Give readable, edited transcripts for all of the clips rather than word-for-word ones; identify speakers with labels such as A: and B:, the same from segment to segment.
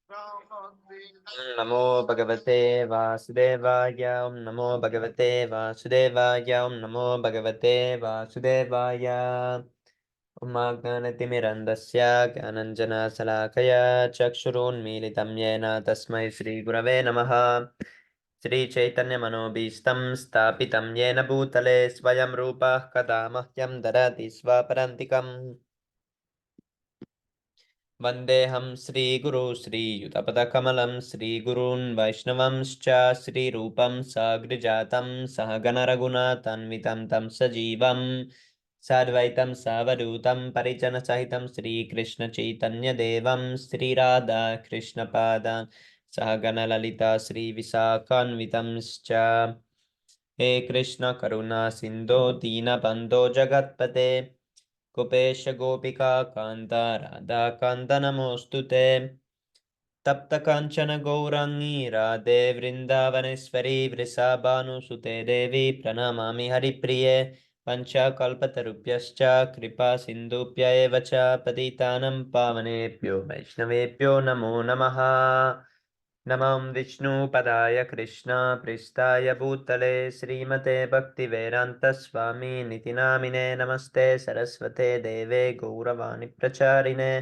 A: नमो भगवते वासुदेवाय नमो भगवते वासुदेवाय नमो भगवते वासुदेवाय उमाज्ञानतिमिरन्धस्य ज्ञानञ्जनशलाकया चक्षुरुन्मीलितं येन तस्मै श्रीगुरवे नमः श्रीचैतन्यमनोभीष्टं स्थापितं येन भूतले स्वयं रूपः कदा मह्यं ददाति स्वपदान्तिकम् वन्देऽहं श्रीगुरु श्रीयुतपदकमलं श्रीगुरून् वैष्णवंश्च श्रीरूपं सगृजातं सहगणरघुनाथान्वितं तं सजीवं साद्वैतं सावधूतं परिजनसहितं श्रीकृष्णचैतन्यदेवं श्रीराधाकृष्णपादान् सहगणललिता श्रीविशाखान्वितंश्च हे कृष्ण करुणा सिन्धो दीनबन्धो जगत्पते कुपेश गोपिका कान्ता राधाकान्त नमोऽस्तु ते तप्त काञ्चन गौराङ्गी राधे वृन्दावनेश्वरी वृषभानुसुते देवी प्रणमामि हरिप्रिये पञ्चकल्पतरुभ्यश्च कृपा सिन्धुभ्य एव च पतितानं पावनेभ्यो वैष्णवेभ्यो नमो नमः नमो विष्णुपदाय कृष्णपृष्ठाय भूतले श्रीमते भक्तिवेदान्तस्वामिनिति नामिने नमस्ते सरस्वते देवे गौरवाणी प्रचारिणे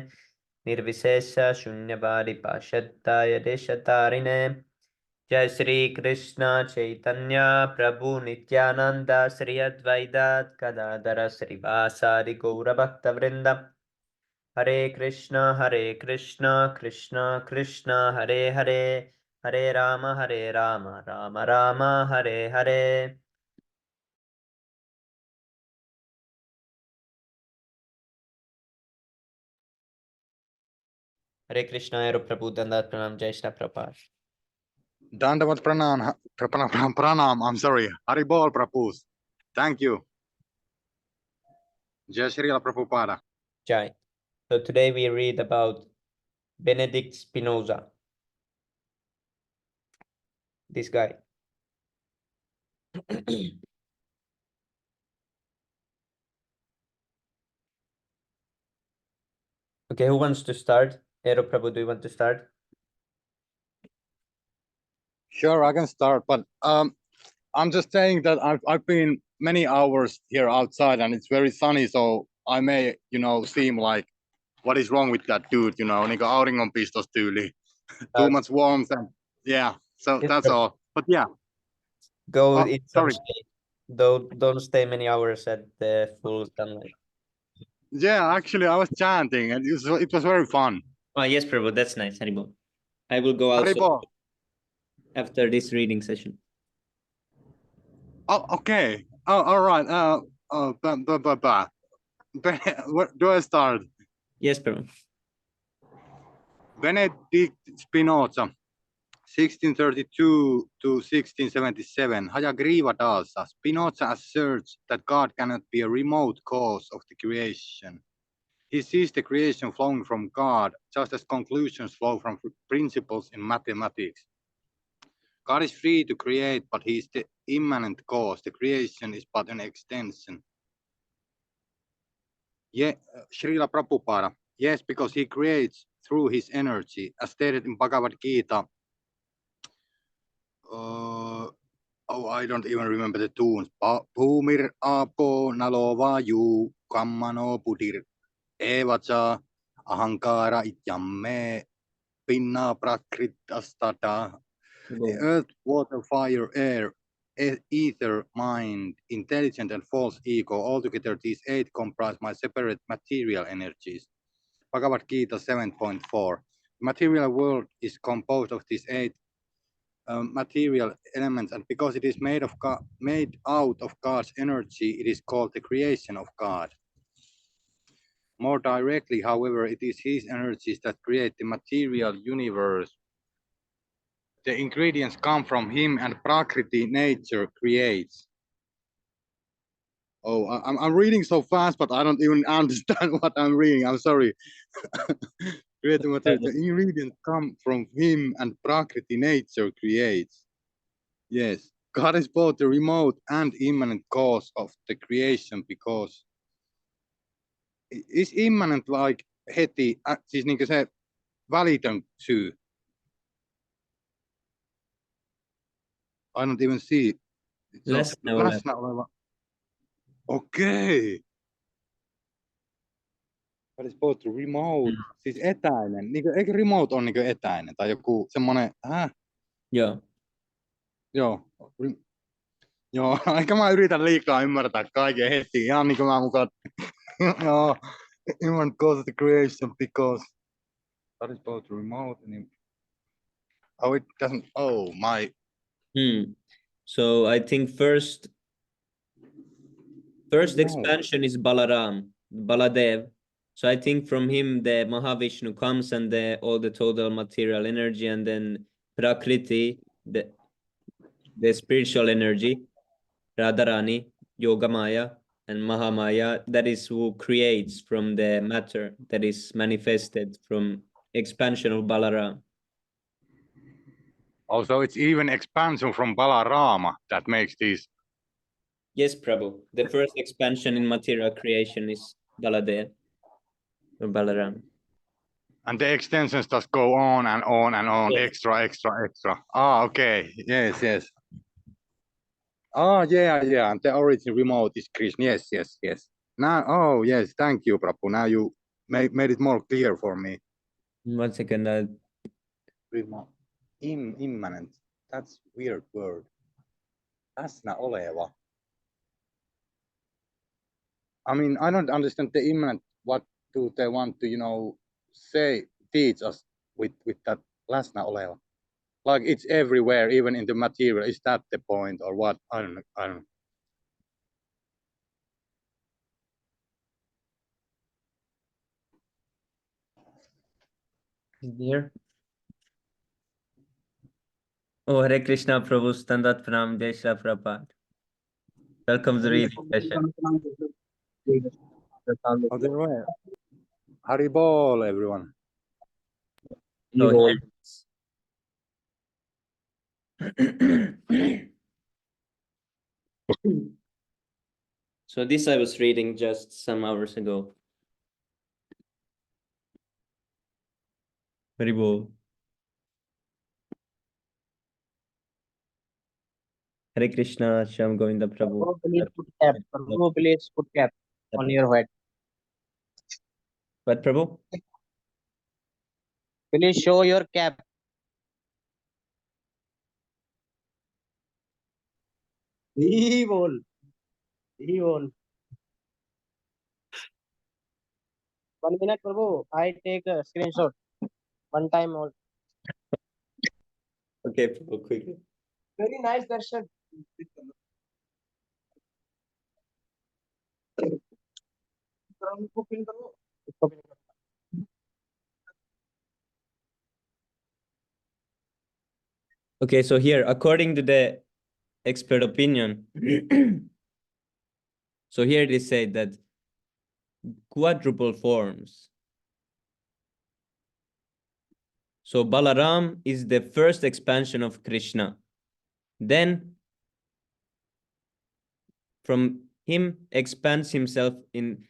A: निर्विशेष शून्यवादी पाशत्ताय देशतारिणे जय श्री कृष्ण चैतन्य प्रभु नित्यानंद श्री अद्वैत गदाधर श्रीवासादि गौरभक्तवृंद हरे कृष्ण कृष्ण कृष्ण हरे हरे हरे राम राम राम हरे हरे हरे कृष्ण एरो प्रभु दंडवत प्रणाम जय Shri Prabhupada
B: Dandavat pranam. I'm sorry. Haribol Prabhus. Thank you. Jai Srila Prabhupada.
A: Jai. So today we read about Benedict Spinoza. This guy. Okay, who wants to start? Ero Prabhu, do you want to start?
B: Sure, I can start, but I'm just saying that I've been many hours here outside and it's very sunny, so I may, seem like what is wrong with that dude, niinku auringonpistos tyyli. Too much warmth and yeah, so
A: Yes,
B: that's all. But yeah.
A: Go in some
B: Sorry.
A: shade. Don't stay many hours at the full sunlight.
B: Yeah, actually I was chanting and it was very fun.
A: Oh yes, Prabhu, that's nice. Haribol. I will go also
B: Haribol.
A: after this reading session.
B: Oh, okay. Oh, all right. Where do I start?
A: Yes, Prabhu.
B: Benedict Spinoza, 1632 to 1677. Hayagriva Spinoza asserts that God cannot be a remote cause of the creation. He sees the creation flowing from God, just as conclusions flow from principles in mathematics. God is free to create, but he is the immanent cause. The creation is but an extension. Yeah, Srila Prabhupada. Yes, because he creates through his energy, as stated in Bhagavad Gita. I don't even remember the tunes. Bhumir apo nalo vayu kammano budir evacha ahankara ityamme pinna prakritastata. Earth, water, fire, air, ether, mind, intelligent and false ego, altogether these 8 comprise my separate material energies. Bhagavad Gita 7.4. Material world is composed of these 8 material elements, and because it is made out of God's energy, it is called the creation of God. More directly, however, it is his energies that create the material universe. The ingredients come from him, and Prakriti, nature, creates. Oh, I'm reading so fast, but I don't even understand what I'm reading. I'm sorry. Creative material. The ingredients come from him, and Prakriti, nature, creates. Yes, God is both the remote and immanent cause of the creation, because is immanent like heti, siis niinkö se välitön syy. I don't even see.
A: Läsnä oleva.
B: Läsnä oleva. Okei. That is supposed to remote. Siis etäinen. Eikö remote on etäinen tai joku semmoinen,
A: Joo.
B: Joo. Joo, eikä mä yritän liikaa ymmärtää kaiken heti. Ihan niin kuin mä mukaan. Joo. Human causes the creation because that is supposed to remote. Oh, it doesn't. Oh, my.
A: So I think first expansion is Baladev. So I think from him the Mahavishnu comes and all the total material energy, and then Prakriti, the spiritual energy, Radharani, Yogamaya, and Mahamaya, that is who creates from the matter that is manifested from expansion of Balaram.
B: Also, it's even expansion from Balarama that makes these.
A: Yes, Prabhu. The first expansion in material creation is Baladev or Balaram.
B: And the extensions just go on and on and on,
A: Yes.
B: extra. Okay. Yes. Yeah. And the origin remote is Krishna. Yes. Now, yes, thank you, Prabhu. Now you made it more clear for me.
A: 1 second.
B: Remote. Immanent. That's weird word. Läsnä oleva. I mean, I don't understand the immanent. What do they want to, teach us with that läsnä oleva? Like it's everywhere, even in the material. Is that the point or what? I don't know.
A: Is there? Oh, Hare Krishna, Prabhu, Standat Pranam, Jai Shri Prabhupada. Welcome to the reading session.
B: Hari bol, everyone.
A: So this I was reading just some hours ago. Very bold. Hare Krishna, Shyam Govinda Prabhu.
C: Please put cap on your head.
A: What, Prabhu?
C: Please show your cap. Evil. 1 minute, Prabhu. I take a screenshot. One time all.
A: Okay, Prabhu, quickly.
C: Very nice darshan.
A: Okay, so here, according to the expert opinion, so here they say that quadruple forms. So Balaram is the first expansion of Krishna. Then from him expands himself in,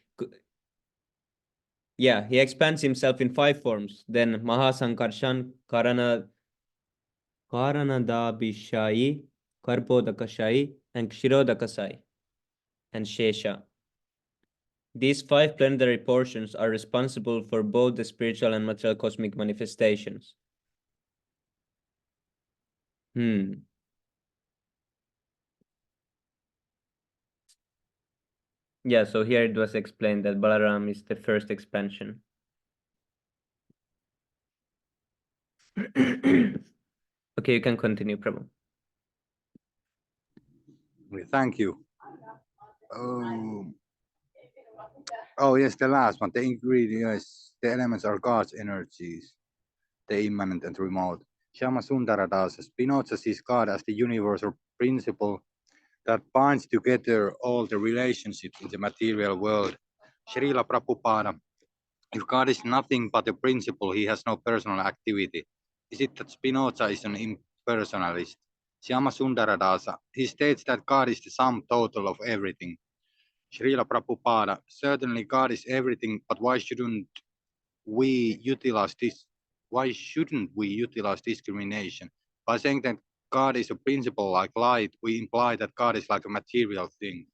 A: he expands himself in 5 forms. Then Mahasankarshan, Karanadabhishai, Karpodakashai, and Kshirodakasai, and Shesha. These 5 planetary portions are responsible for both the spiritual and material cosmic manifestations. Yeah, so here it was explained that Balaram is the first expansion. Okay, you can continue, Prabhu.
B: Thank you. Oh, yes, the last one. The ingredients, the elements are God's energies, the immanent and remote. Shama Sundara Das, Spinoza sees God as the universal principle that binds together all the relationships in the material world. Srila Prabhupada, if God is nothing but a principle, he has no personal activity. Is it that Spinoza is an impersonalist? Shama Sundara Dasa, he states that God is the sum total of everything. Srila Prabhupada, certainly God is everything, but why shouldn't we utilize this? Why shouldn't we utilize discrimination by saying that God is a principle like light, we imply that God is like a material thing.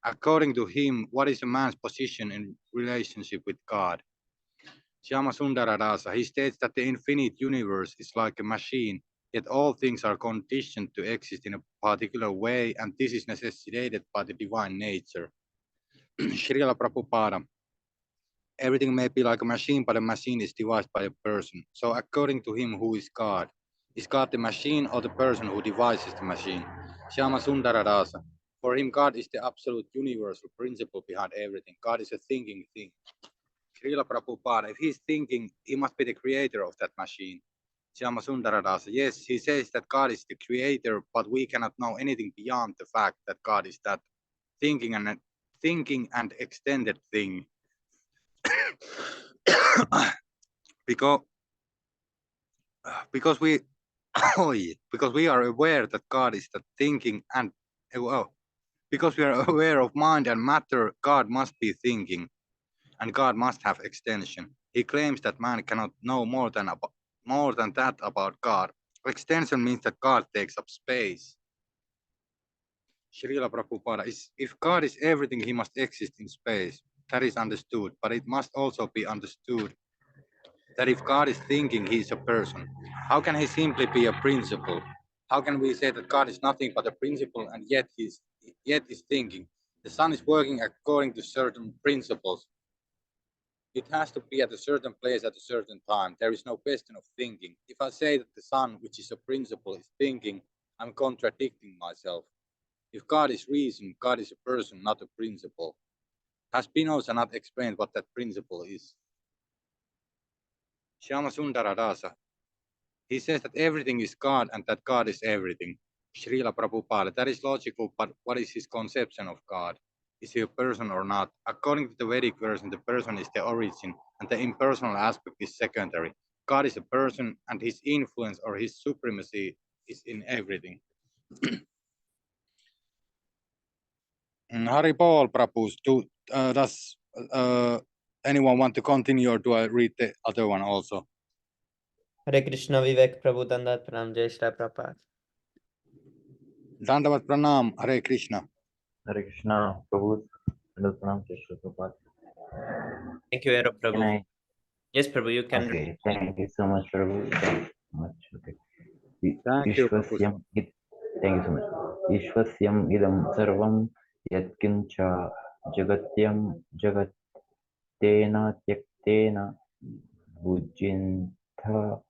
B: According to him, what is a man's position in relationship with God? Shyama Sundaradasa, he states that the infinite universe is like a machine, yet all things are conditioned to exist in a particular way, and this is necessitated by the divine nature. Srila Prabhupada, everything may be like a machine, but a machine is devised by a person. So according to him, who is God? Is God the machine or the person who devises the machine? Shyama Sundaradasa, for him, God is the absolute universal principle behind everything. God is a thinking thing. Srila Prabhupada, if he's thinking, he must be the creator of that machine. Shyama Sundaradasa, yes, he says that God is the creator, but we cannot know anything beyond the fact that God is that thinking and extended thing. because we because we are aware that God is the thinking and because we are aware of mind and matter, God must be thinking and God must have extension. He claims that man cannot know more than that about God. Extension means that God takes up space. Srila Prabhupada, if God is everything, he must exist in space. That is understood, but it must also be understood that if God is thinking, he is a person. How can he simply be a principle? How can we say that God is nothing but a principle and yet is thinking? The sun is working according to certain principles. It has to be at a certain place at a certain time. There is no question of thinking. If I say that the sun, which is a principle, is thinking, I'm contradicting myself. If God is reason, God is a person, not a principle. Has Spinoza not explained what that principle is? Shyama Sundaradasa, he says that everything is God and that God is everything. Srila Prabhupada, that is logical, but what is his conception of God? Is he a person or not? According to the Vedic version, the person is the origin and the impersonal aspect is secondary. God is a person and his influence or his supremacy is in everything. Hari Paul Prabhus, does anyone want to continue or do I read the other one also?
A: Hare Krishna Vivek Prabhu Dandat Pranam Jai Shri Prabhupada.
B: Dandavat Pranam, Hare Krishna.
D: Hare Krishna, Prabhu. Pranam, Jai Shri Prabhupada.
A: Thank you, Hero Prabhu.
D: Can I?
A: Yes, Prabhu, you can.
D: Okay, thank you so much, Prabhu. Thank you so much. Okay.
B: Thank you, Prabhu.
D: Thank you so much. Ishwasyam idam sarvam yatkincha jagatyam jagattena tyaktena bujintha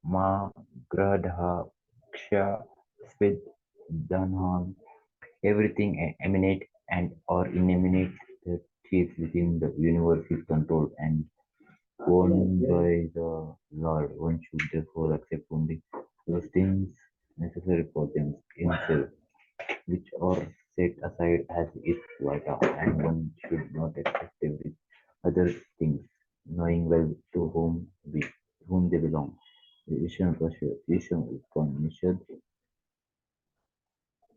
D: ma gradha ksha svidhanam. Everything emanate and or inanimate that is within the universe is controlled and owned by the Lord. One should therefore accept only those things necessary for them himself, which are set aside as its vita, and one should not accept every other things, knowing well to whom they belong. Vishnu Upanishad.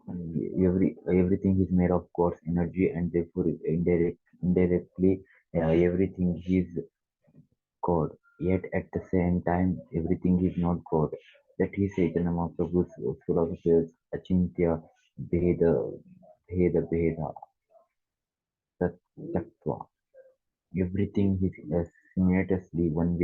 D: Everything is made of God's energy, and therefore indirectly everything is God. Yet at the same time, everything is not God. That is Chaitanya Mahaprabhu's philosophy is Achintya Bheda Tattva. Everything is simultaneously one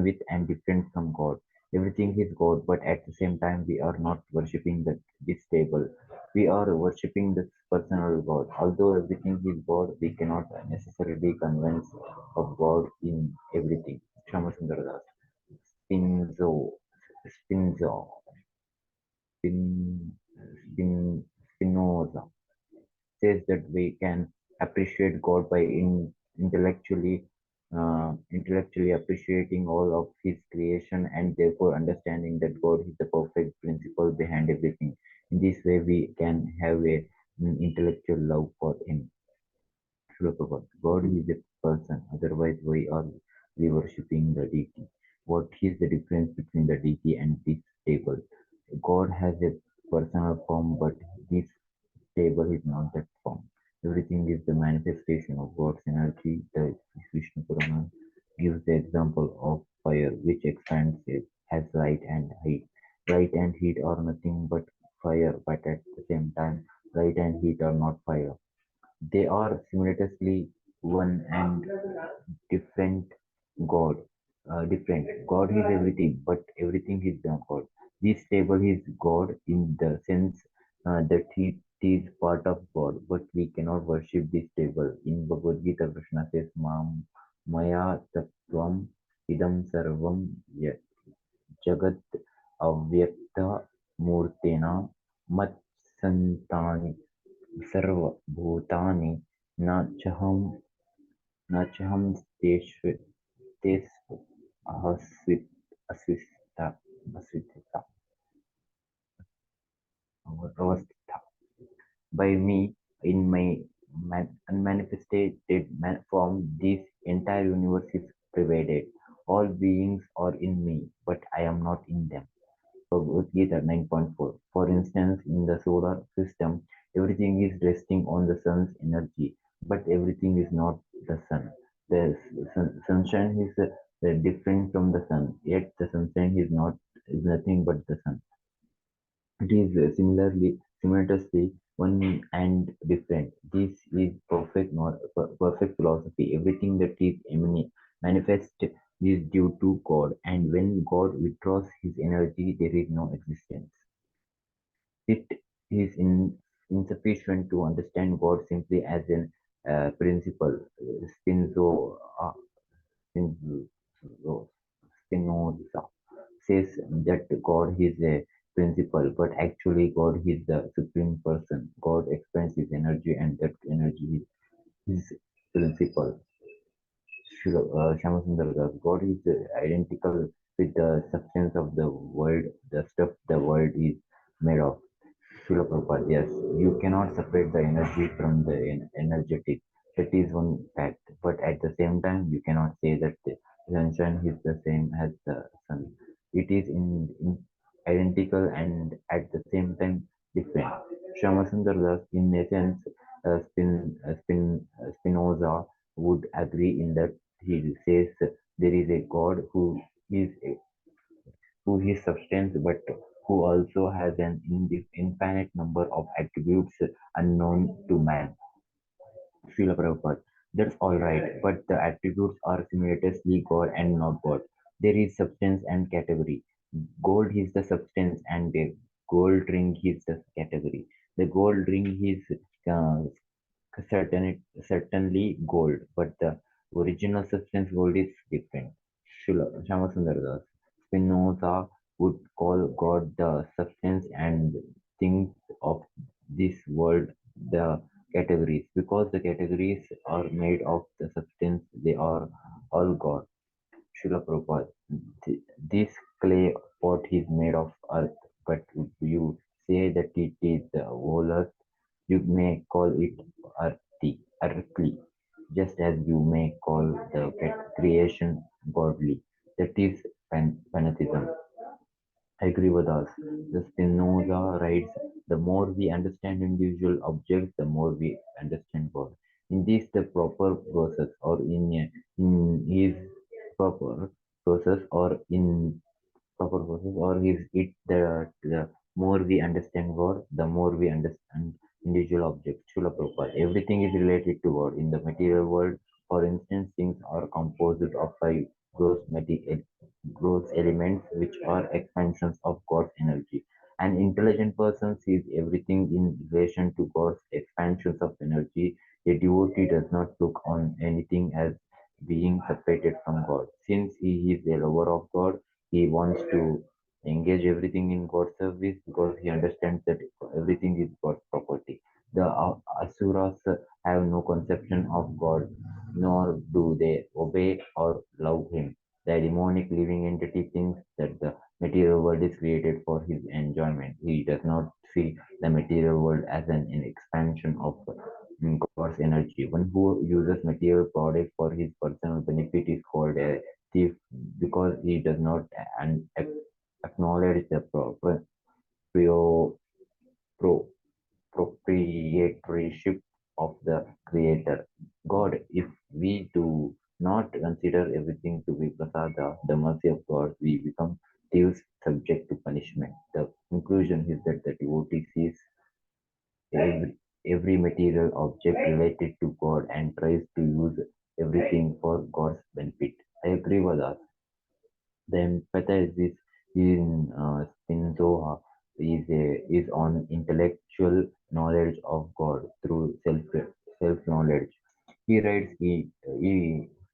D: with and different from God. Everything is God, but at the same time, we are not worshipping this table. We are worshipping this personal God. Although everything is God, we cannot necessarily convince of God in everything. Shyamasundaradas. Spinzo, Spinzo, Spin, Spinoza says that we can appreciate God by intellectually appreciating all of His creation and therefore understanding that God is the perfect principle behind everything. In this way, we can have an intellectual love for Him. God is a person, otherwise why are we worshipping the deity? What is the difference between the deity and this table? God has a personal form, but this table is not that form. Everything is the manifestation of God's energy. The Vishnu Purana gives the example of fire, which expands has light and heat. Light and heat are nothing but fire, but at the same time, light and heat are not fire. They are simultaneously one and different God. Different. God is everything, but everything is not God. This table is God in the sense that it is part of God, but we cannot worship this table. In Bhagavad Gita, Krishna says, Maya Tattvam Idam Sarvam Jagat Avyakta Murtena Mat Santani Sarva Bhutani Na Chaham Na Chaham Tesvu Ahasvit Asvista Asvita Avastha. By me, in my unmanifested form, this entire universe is pervaded. All beings are in me, but I am not in them. Bhagavad Gita 9.4. For instance, in the solar system, everything is resting on the sun's energy, but everything is not the sun. The sunshine is different from the sun, yet the sunshine is nothing but the sun. It is simultaneously one and different. This is perfect philosophy. Everything that is manifest is due to God, and when God withdraws his energy, there is no existence. It is insufficient to understand God simply as an principle. Spinoza, Spinoza says that God is a principle, but actually God is the supreme person. God expands his energy, and that energy is his principle. Shyamasundar Das, God is identical with the substance of the world, the stuff the world is made of. Srila Prabhupada, yes, you cannot separate the energy from the energetic. That is one fact. But at the same time, you cannot say that the sunshine is the same as the sun. It is identical and at the same time different. Shyamasundar Das, in essence, Spinoza would agree in that he says there is a God is who is substance but who also has an infinite number of attributes unknown to man. Srila Prabhupada. That's all right, but the attributes are simultaneously God and not God. There is substance and category. Gold is the substance and the gold ring is the category. The gold ring is uh, certainly gold, but the original substance gold is different. Shamasundar Das. Spinoza would call God the substance and things of this world the categories. Because the categories are made of the substance, they are all God. Srila Prabhupada. This clay pot is made of earth, but if you say that it is the whole earth, you may call it earthly, just as you may call the creation godly. That is pantheism. I agree with us. The Spinoza writes, the more we understand individual objects, the more we understand God. In this, the proper process, or in his proper process, or in proper process, or is it the more we understand God, the more we understand individual objects. Srila Prabhupada. Everything is related to God. In the material world, for instance, things are composed of five gross, gross elements which are expansions of God's energy. An intelligent person sees everything in relation to God's expansions of energy. A devotee does not look on anything as being separated from God. Since he is a lover of God, he wants to engage everything in God's service because he understands that everything is God's property. The Asuras have no conception of God, nor do they obey or love him. The demonic living entity thinks that the material world is created for his enjoyment. He does not see the material world as an expansion of God's energy. One who uses material products for his personal benefit is called a thief because he does not acknowledge the pro- pro- proprietorship of the Creator. God, if we do not consider everything to be prasada, the mercy of God, we become thieves subject to punishment. The conclusion is that the devotee sees every material object related to God and tries to use everything for God's benefit. I agree with that. The emphasis in Spinoza is on intellectual knowledge of God through self-knowledge. He writes, he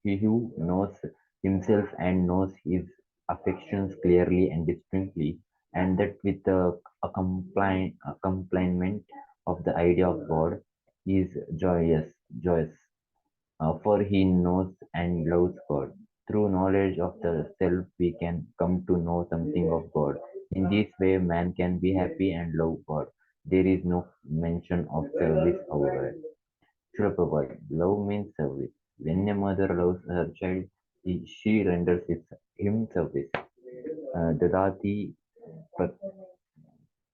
D: who knows himself and knows his affections clearly and distinctly, and that with the accompaniment of the idea of God, is joyous, for he knows and loves God. Through knowledge of the self, we can come to know something of God. In this way, man can be happy and love God. There is no mention of service, however. Srila Prabhupada, love means service. When a mother loves her child, she renders him service. Dadati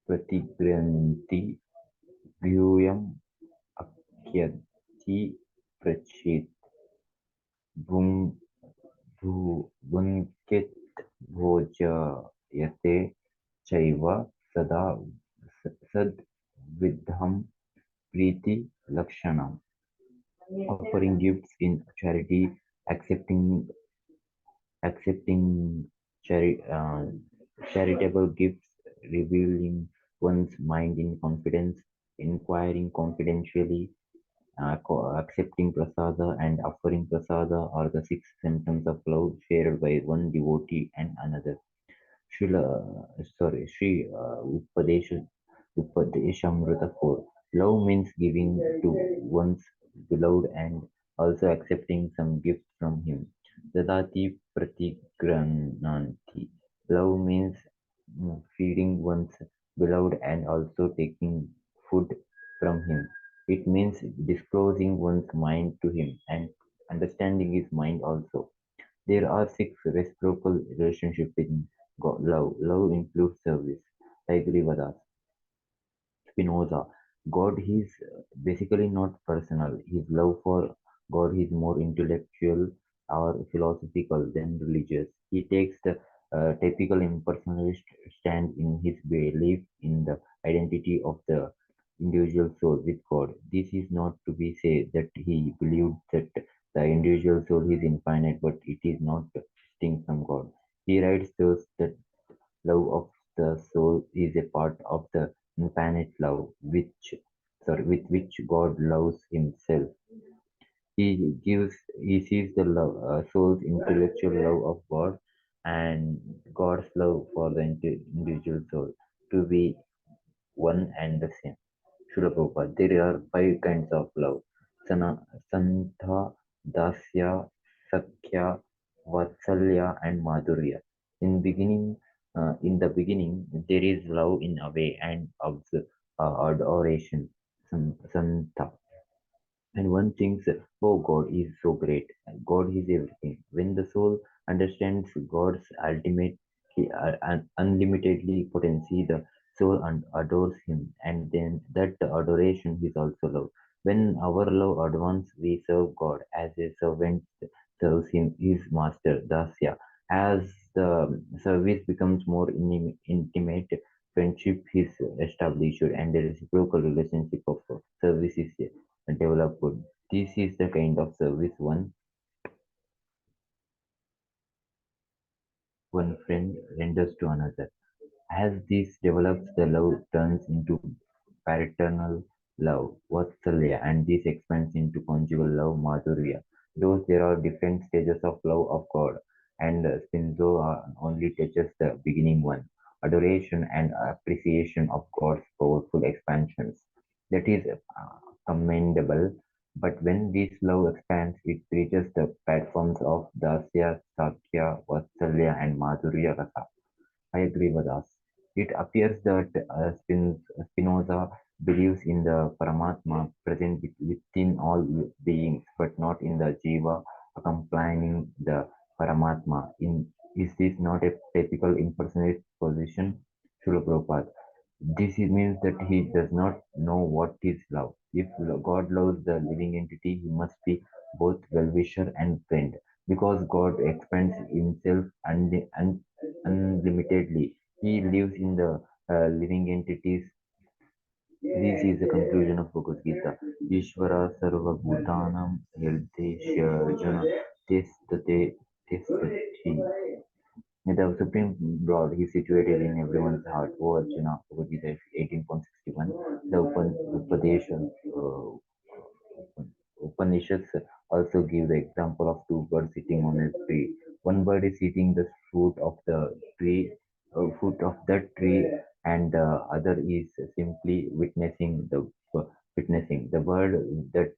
D: pratigranti vyuyam akyati prachit भुं भुङ्क्तेत् भोज्यते चैव सदा सद्विद्धं प्रीतिलक्षणम्. Offering gifts in charity, accepting charitable gifts, revealing one's mind in confidence, inquiring confidentially, accepting prasada and offering prasada are the six symptoms of love shared by one devotee and another. Sri Upadeshamrita 4. Love means giving to one's beloved and also accepting some gifts from him. Dadati Pratigrananti. Love means feeding one's beloved and also taking food from him. It means disclosing one's mind to him and understanding his mind also. There are six reciprocal relationships in love. Love includes service. I agree with that. Spinoza. God is basically not personal. His love for God is more intellectual or philosophical than religious. He takes the typical impersonalist stand in his belief in the identity of the individual soul with God. This is not to be said that he believed that the individual soul is infinite, but it is not distinct from God. He writes thus that love of the soul is a part of the infinite love with which God loves himself. He sees the soul's intellectual love of God and God's love for the individual soul to be one and the same. Srila Prabhupada, there are five kinds of love. Santha, Dasya, Sakhya, Vatsalya, and Madhurya. In the beginning, there is love in awe and adoration. Santha. And one thinks, oh, God is so great. God is everything. When the soul understands God's ultimate, unlimitedly potency, the soul adores Him, and then that adoration is also love. When our love advances, we serve God as a servant serves his master, Dasya. As the service becomes more intimate, friendship is established, and a reciprocal relationship of service is developed. This is the kind of service one friend renders to another. As this develops, the love turns into paternal love, Vatsalya, and this expands into conjugal love, Madhurya. Those there are different stages of love of God, and Spinoza only touches the beginning one, adoration and appreciation of God's powerful expansions. That is commendable, but when this love expands, it reaches the platforms of Dasya, Sakya, Vatsalya, and Madhurya Rasa. I agree with us. It appears that Spinoza believes in the Paramatma present within all beings, but not in the Jiva accompanying the Paramatma. Is this not a typical impersonate position? Srila Prabhupada. Means that he does not know what is love. If God loves the living entity, he must be both well-wisher and friend. Because God expands himself unlimitedly. He lives in the living entities. This is the conclusion of Bhagavad Gita. Ishvara sarva bhutanam hirdeshya arjuna testati. The Supreme Lord is situated in everyone's heart. O Arjuna, Bhagavad Gita 18.61. The Upanishads also give the example of two birds sitting on a tree. One bird is eating the fruit of that tree, and the other is simply witnessing. The bird that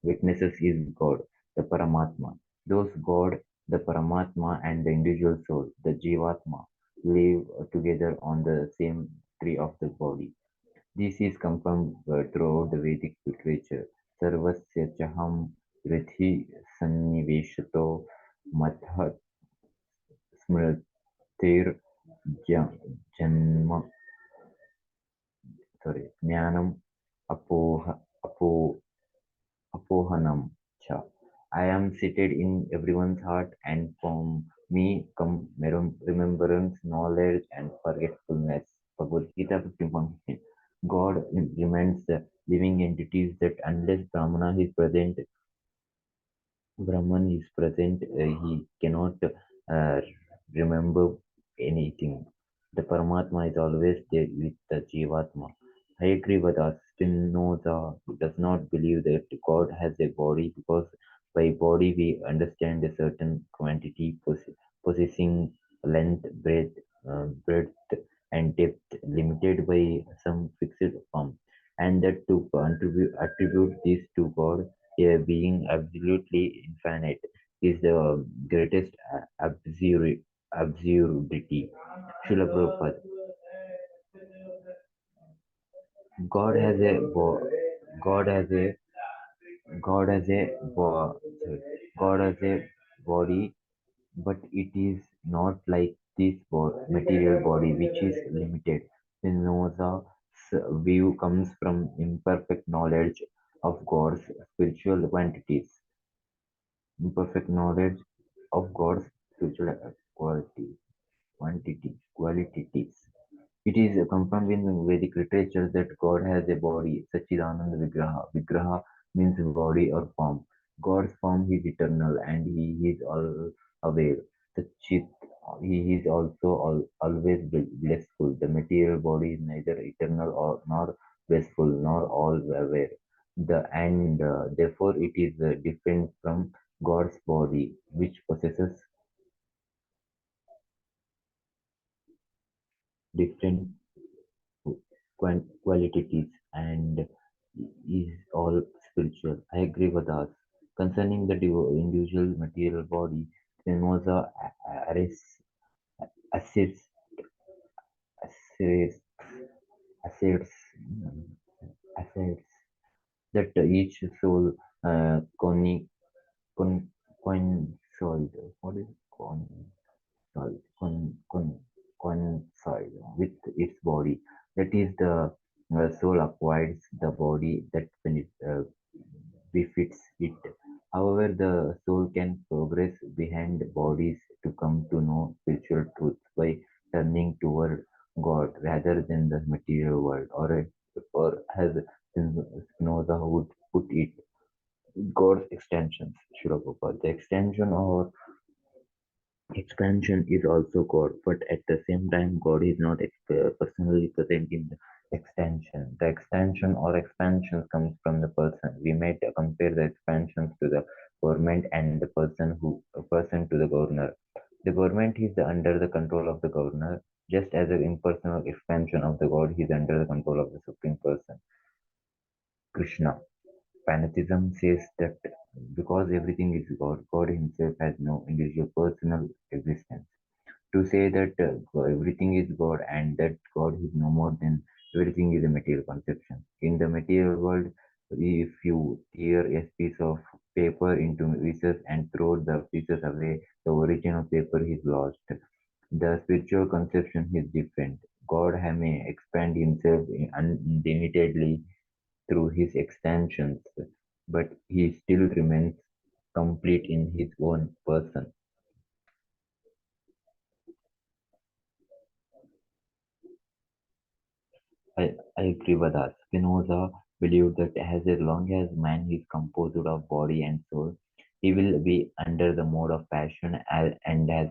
D: witnesses is God, the Paramatma. Those God, the Paramatma, and the individual soul, the Jivatma, live together on the same tree of the body. This is confirmed throughout the Vedic literature. Sarvasya chaham rithi sanniveshato mathat smritir janma jnanam apoha apo apohanam cha. I am seated in everyone's heart, and from me come remembrance, knowledge, and forgetfulness. Bhagavad Gita 15.15. God reminds the living entities that unless Brahman is present, he cannot uh, remember anything. The Paramatma is always there with the Jivatma. I agree with us. Spinoza does not believe that God has a body because by body we understand a certain quantity possessing length, breadth, and depth limited by some fixed form, and that to attribute this to God, a being absolutely infinite, is the greatest absurdity. Srila Prabhupada. God has a God has a God has a God has a body, but it is not like this material body, which is limited. Spinoza's view comes from imperfect knowledge of God's spiritual quantities. Imperfect knowledge of God's spiritual qualities. It is confirmed in Vedic literature that God has a body, Sachidananda Vigraha. Vigraha means body or form. God's form is eternal and He is all aware. Sachit, He is also always blissful. The material body is neither eternal nor blissful nor all aware. Therefore it is different from God's body, which possesses different qualities and is all spiritual. I agree with us. Concerning the individual material body, Spinoza asserts, asserts, asserts, asserts that each soul con, coincide. What is coincide? Coincide with its body. That is, the soul acquires the body that befits it. However, the soul can progress behind bodies to come to know spiritual truth by turning toward God rather than the material world, or as Spinoza would put it, God's extensions. Srila Prabhupada. The extension or expansion is also God, but at the same time, God is not personally present in the extension. The extension or expansion comes from the person. We might compare the expansions to the government and the person to the governor. The government is under the control of the governor, just as the impersonal expansion of the God is under the control of the supreme person, Krishna. Pantheism says that because everything is God, God himself has no individual personal existence. To say that everything is God and that God is no more than everything is a material conception. In the material world, if you tear a piece of paper into pieces and throw the pieces away, the original paper is lost. The spiritual conception is different. God may expand himself unlimitedly through his extensions, but he still remains complete in his own person. I agree with that. Spinoza believed that as long as man is composed of body and soul, he will be under the mode of passion, and as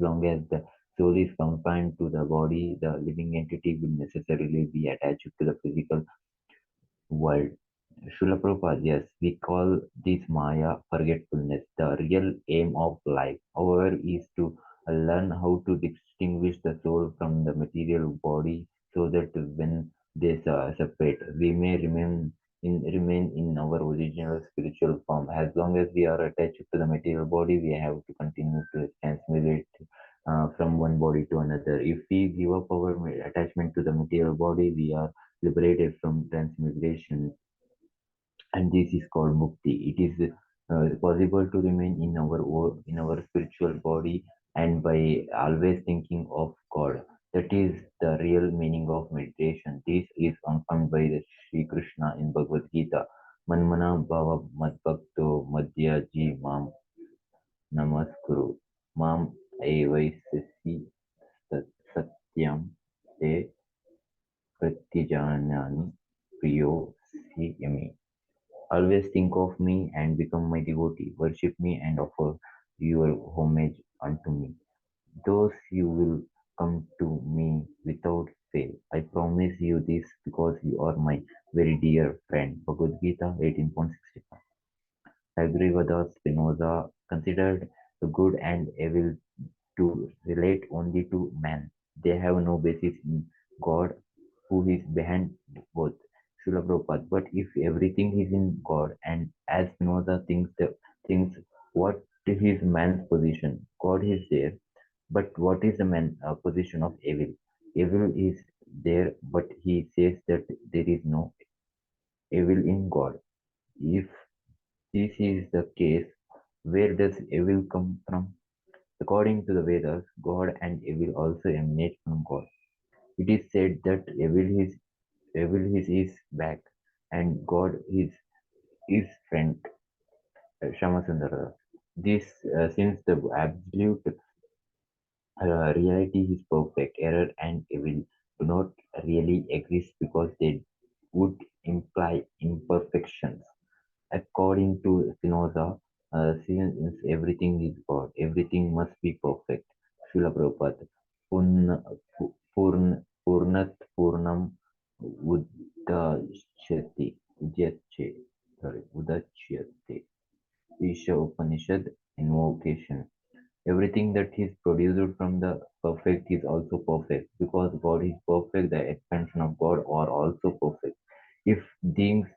D: long as the soul is confined to the body, the living entity will necessarily be attached to the physical world. Srila Prabhupada, yes, we call this Maya forgetfulness. The real aim of life, however, is to learn how to distinguish the soul from the material body so that when they separate, we may remain in our original spiritual form. As long as we are attached to the material body, we have to continue to transmute from one body to another. If we give up our attachment to the material body, we are liberated from transmigration, and this is called mukti. It is possible to remain in in our spiritual body and by always thinking of God. That is the real meaning of meditation. This is confirmed by the Sri Krishna in Bhagavad Gita. Manmana bhava madbhakto madhyaji mam namaskuru mam evaisasi satyam te pratyajanani priyo yami. Always think of me and become my devotee. Worship me and offer your homage unto me. Thus you will come to me without fail. I promise you this because you are my very dear friend. Bhagavad Gita 18.65. Agrivada Spinoza considered the good and evil to relate only to man. They have no basis in God who is behind both. Srila Prabhupada. But if everything is in God, and as Spinoza thinks, what is man's position? God is there, but what is the man position of evil? Evil is there, but he says that there is no evil in God. If this is the case, where does evil come from? According to the Vedas, God and evil also emanate from God. It is said that evil is back and God is friend. Shamasundara. This since the absolute reality is perfect, error and evil do not really exist because they would imply imperfections. According to Spinoza, since everything is God, everything must be perfect. Srila Prabhupada. Purn, Purnat Purnam Udachyate. Udachyate. Isha Upanishad invocation. Everything that is produced from the perfect is also perfect. Because God is perfect, the expansion of God are also perfect. If things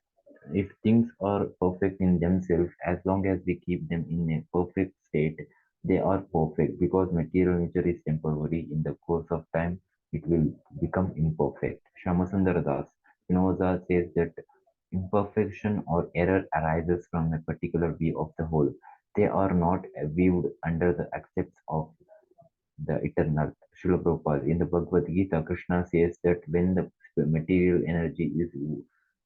D: if things are perfect in themselves, as long as we keep them in a perfect state, they are perfect. Because material nature is temporary, in the course of time, it will become imperfect. Shamasundar Das Spinoza says that imperfection or error arises from a particular view of the whole. They are not viewed under the aspects of the eternal. Srila Prabhupada. In the Bhagavad Gita, Krishna says that when the material energy is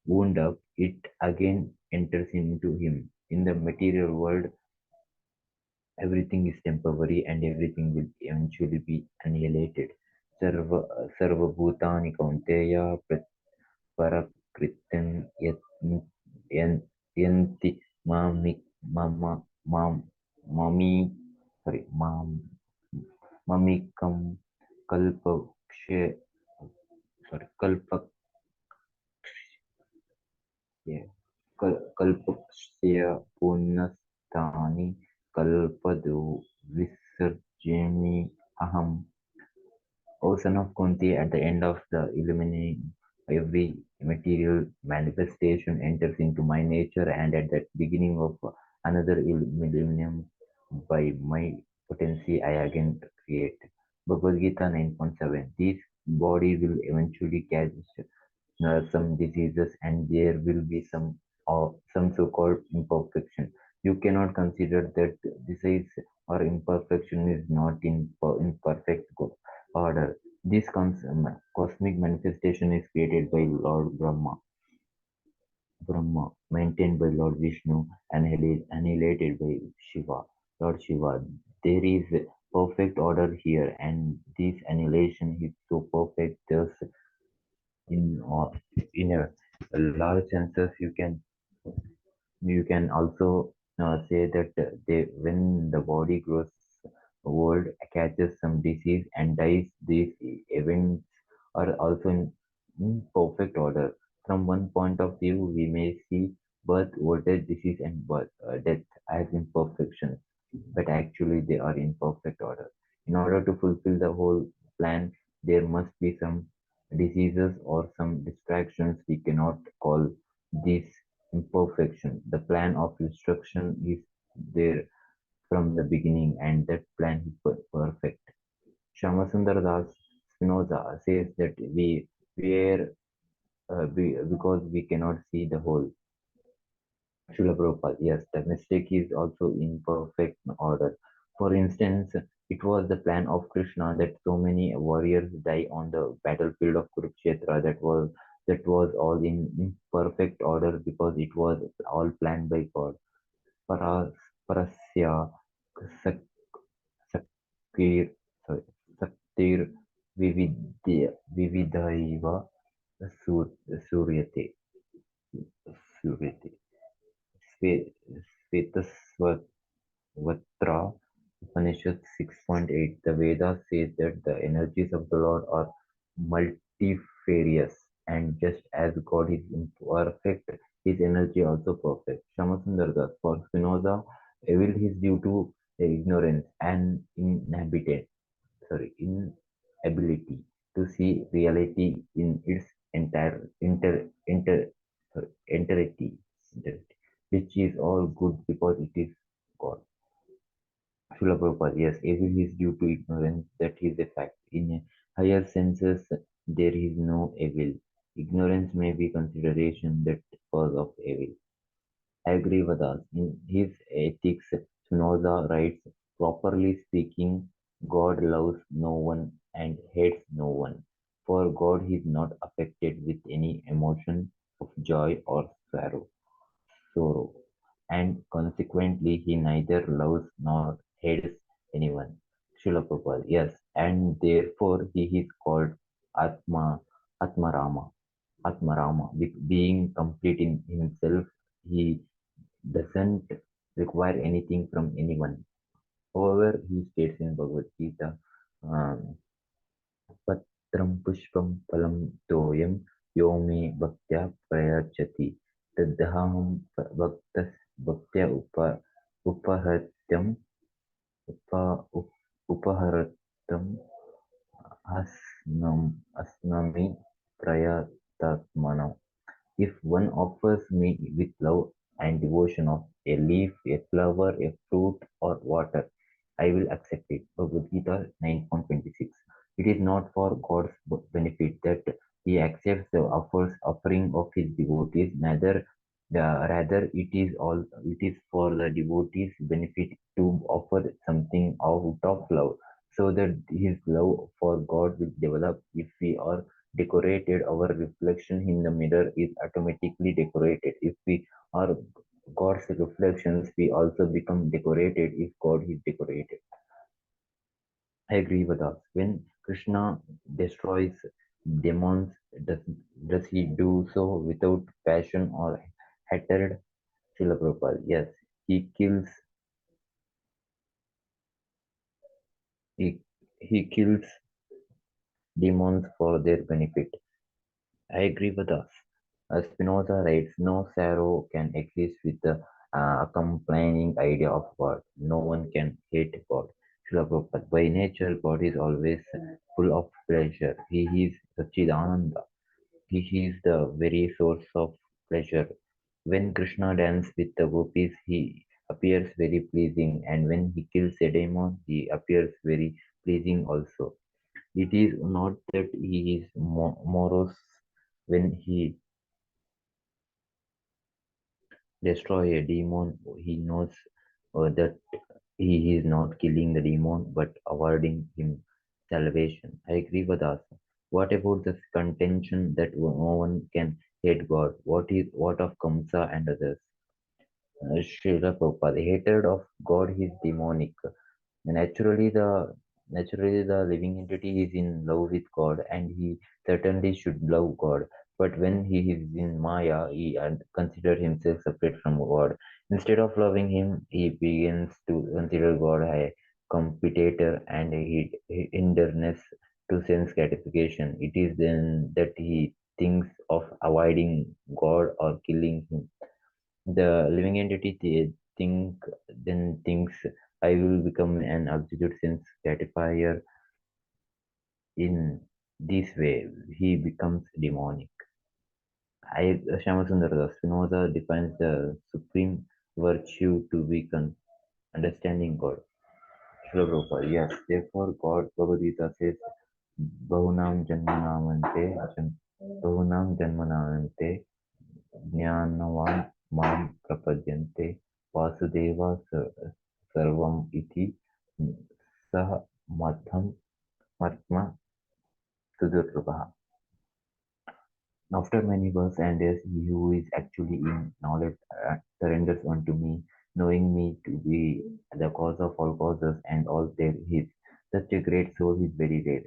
D: wound up, it again enters into him. In the material world, everything is temporary and everything will eventually be annihilated. Sarva, sarva bhutani kaunteya parakritin yanti mami mama mam mami sorry mam mamikam kalpakshe sorry kalpak yeah, कल्पस्य पुनस्तानि कल्पदो विसर्जनि aham. O son of Kunti, at the end of the illuminating, every material manifestation enters into my nature, and at the beginning of another millennium, by my potency, I again create. Bhagavad Gita 9.7. This body will eventually catch some diseases, and there will be some so-called imperfection. You cannot consider that disease or imperfection is not in perfect order. This cosmic manifestation is created by Lord Brahma. Brahma, maintained by Lord Vishnu, and annihilated by Shiva, Lord Shiva. There is perfect order here, and this annihilation is so perfect. Thus, in in a large senses, you can also say that when the body grows old, catches some disease and dies, these events are also in perfect order. From one point of view, we may see birth, old age, disease, and death as imperfections, but actually they are in perfect order. In order to fulfill the whole plan, there must be some diseases or some distractions. We cannot call these imperfection. The plan of instruction is there from the beginning, and that plan is perfect. Shamasundar Das Spinoza says that because we cannot see the whole. Srila Prabhupada, yes, the mistake is also in perfect order. For instance, it was the plan of Krishna that so many warriors die on the battlefield of Kurukshetra. That was all in perfect order because it was all planned by God. Paras, Parasya Sak- Sakir sorry, Saktir Vividhaiva Sur- Suryate Suryate Svetasvat Vatra Upanishad 6.8. The Vedas says that the energies of the Lord are multifarious, and just as God is imperfect, his energy also perfect. Shamasundar Das. For Spinoza, evil is due to ignorance and inability to see reality in its entire entirety, which is all good because it is God. Srila Prabhupada, yes, evil is due to ignorance, that is a fact. In a higher senses, there is no evil. Ignorance may be consideration that cause of evil. I agree with us. In his Ethics, Spinoza writes, properly speaking, God loves no one and hates no one. For God is not affected with any emotion of joy or sorrow, and consequently he neither loves nor hates anyone. Srila Prabhupada, yes, and therefore he is called Atmarama. Atmarama, being complete in himself, he doesn't require anything from anyone. However, he states in Bhagavad Gita, um, Patram pushpam phalam toyam yo me bhaktya prayachati tadaham bhaktya upahatyam upa, upaharatam asnami prayatatmana. If one offers me with love and devotion of a leaf, a flower, a fruit, or water, I will accept it. Bhagavad Gita 9.26. It is not for God's benefit that he accepts the offering of his devotees, rather it is for the devotees' benefit to offer something out of love, so that his love for God will develop. If we are decorated, our reflection in the mirror is automatically decorated. If we are God's reflections, we also become decorated if God is decorated. I agree with us. When Krishna destroys demons, does, does he do so without passion or hatred? Srila Prabhupada, yes, he, he kills demons for their benefit. I agree with us. Spinoza writes, no sorrow can exist with the accompanying idea of God. No one can hate God. Srila Prabhupada, by nature, God is always full of pleasure. He is Sachidananda. He is the very source of pleasure. When Krishna dances with the gopis, he appears very pleasing, and when he kills a demon, he appears very pleasing also. It is not that he is morose when he destroy a demon. He knows that he is not killing the demon but awarding him salvation. I agree with us. What about the contention that no one can hate God. What of Kamsa and others? Srila Prabhupada, the hatred of God is demonic. Naturally, the living entity is in love with God, and he certainly should love God. But when he is in Maya, he considers himself separate from God. Instead of loving him, he begins to consider God a competitor and a hindrance to sense gratification. It is then that he thinks of avoiding God or killing him. The living entity then thinks I will become an absolute sense gratifier. In this way, he becomes demonic. Shyamasundara Spinoza defines the supreme virtue to be understanding God. Srila Prabhupada, yes, therefore God, Bhagavad Gita says, Bahunam Janmanamante, Bahunam Janmanamante, Jnanavan Mam Prapadyante, Vasudeva Sarvam Iti, Sah Matham Matma Sudurlabha. After many births and days, he who is actually in knowledge surrenders unto me, knowing me to be the cause of all causes and all there is. Such a great soul is very rare.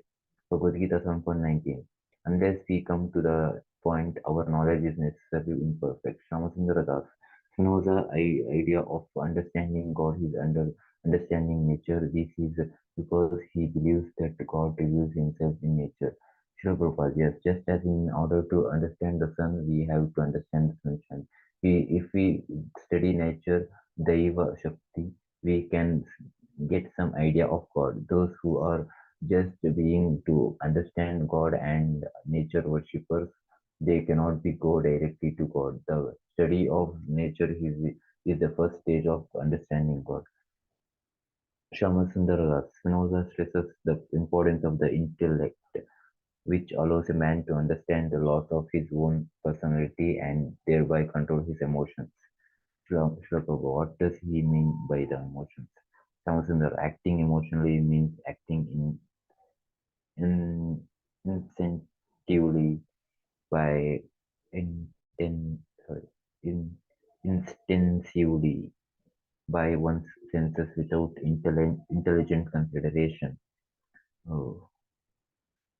D: Bhagavad Gita 7.19. Unless we come to the point, our knowledge is necessarily imperfect. Shamasundara Das. Spinoza's idea of understanding God is under understanding nature. This is because he believes that God reveals himself in nature. Sure, Prabhupada, yes, just as in order to understand the sun, we have to understand the sunshine. If we study nature, Daiva Shakti, we can get some idea of God. Those who are just being to understand God and nature worshippers, they cannot be go directly to God. The study of nature is the first stage of understanding God. Shamasundara Spinoza stresses the importance of the intellect, which allows a man to understand the loss of his own personality and thereby control his emotions. Srila Prabhu, what does he mean by the emotions? Shamasundar, acting emotionally means acting in instinctively by sorry, in, instinctively by one's senses without intelligent consideration. Oh,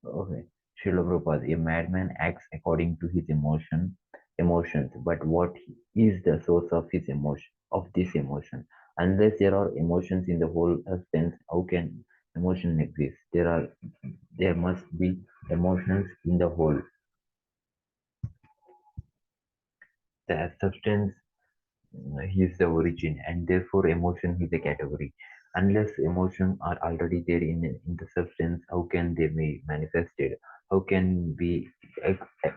D: okay. Srila Prabhupada, a madman acts according to his emotions, but what is the source of his emotion, of this emotion? Unless there are emotions in the whole sense, how can emotion exist? There must be emotions in the whole. The substance is the origin, and therefore emotion is a category. Unless emotions are already there in the substance, how can they be manifested? How can we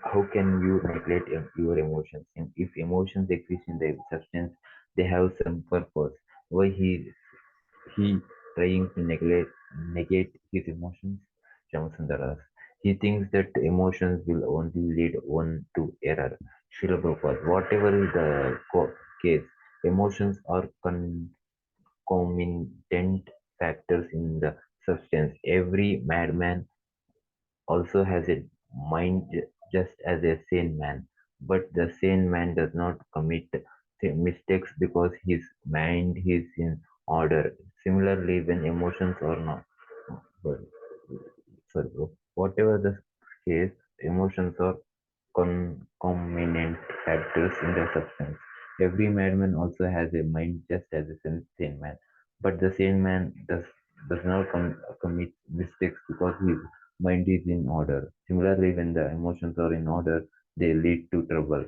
D: how can you neglect your emotions? And if emotions exist in the substance, they have some purpose. Why he trying to negate his emotions? Shamasundaras. He thinks that emotions will only lead one to error. Srila Prabhupada, whatever is the case, emotions are concomitant factors in the substance. Every madman also has a mind just as a sane man, but the sane man does not commit mistakes because his mind is in order. Similarly, when emotions are not, but, sorry, bro, whatever the case, emotions are concomitant factors in the substance. Every madman also has a mind just as a sane man, but the sane man does not commit mistakes because his mind is in order. Similarly, when the emotions are in order, they lead to trouble.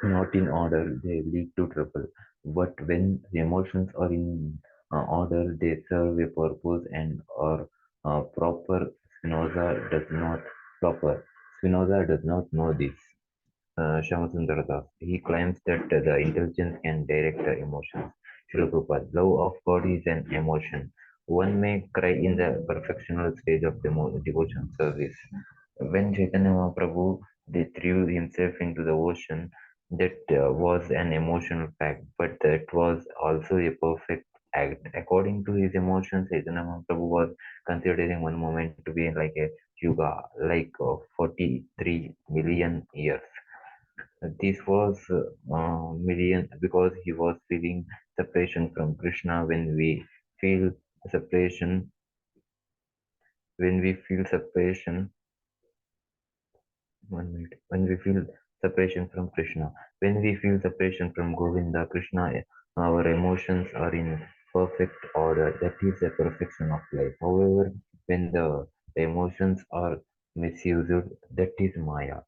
D: Not in order, they lead to trouble. But when the emotions are in order, they serve a purpose and are proper. Proper. Spinoza does not know this. Shyamasundara Das. He claims that the intelligence can direct the emotions. Srila Prabhupada, love of God is an emotion. One may cry in the perfectional stage of devotion service. When Chaitanya Mahaprabhu threw himself into the ocean, that was an emotional fact, but that was also a perfect act. According to his emotions, Chaitanya Mahaprabhu was considering one moment to be like a yuga, like 43 million years. This was million because he was feeling separation from Krishna. Feel separation, when we feel separation, one minute, when we feel separation from Krishna, when we feel separation from Govinda, Krishna, our emotions are in perfect order. That is the perfection of life. However, when the emotions are misused, that is Maya.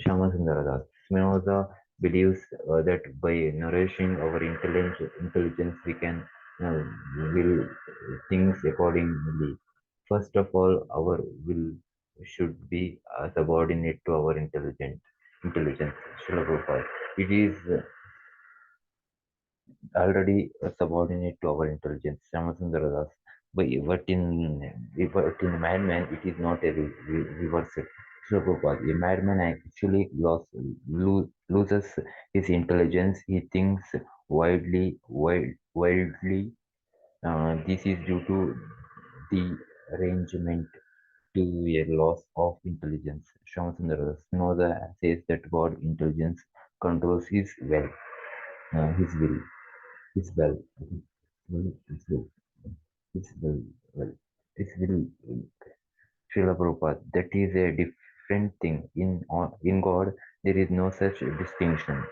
D: Shyamasundara Spinoza believes that by nourishing our intelligence, we can will things accordingly. First of all, our will should be subordinate to our intelligence. Srila Prabhupada. It is already subordinate to our intelligence. Ramasundara Das. But in madman, it is not a reverse. Srila Prabhupada. A madman actually loses his intelligence. He thinks wildly. This is due to the arrangement to a loss of intelligence. Shamsundara Spinoza says that God intelligence controls his will, his will, his will, his will, his will. Srila Prabhupada, that is a different thing. In God, there is no such distinction.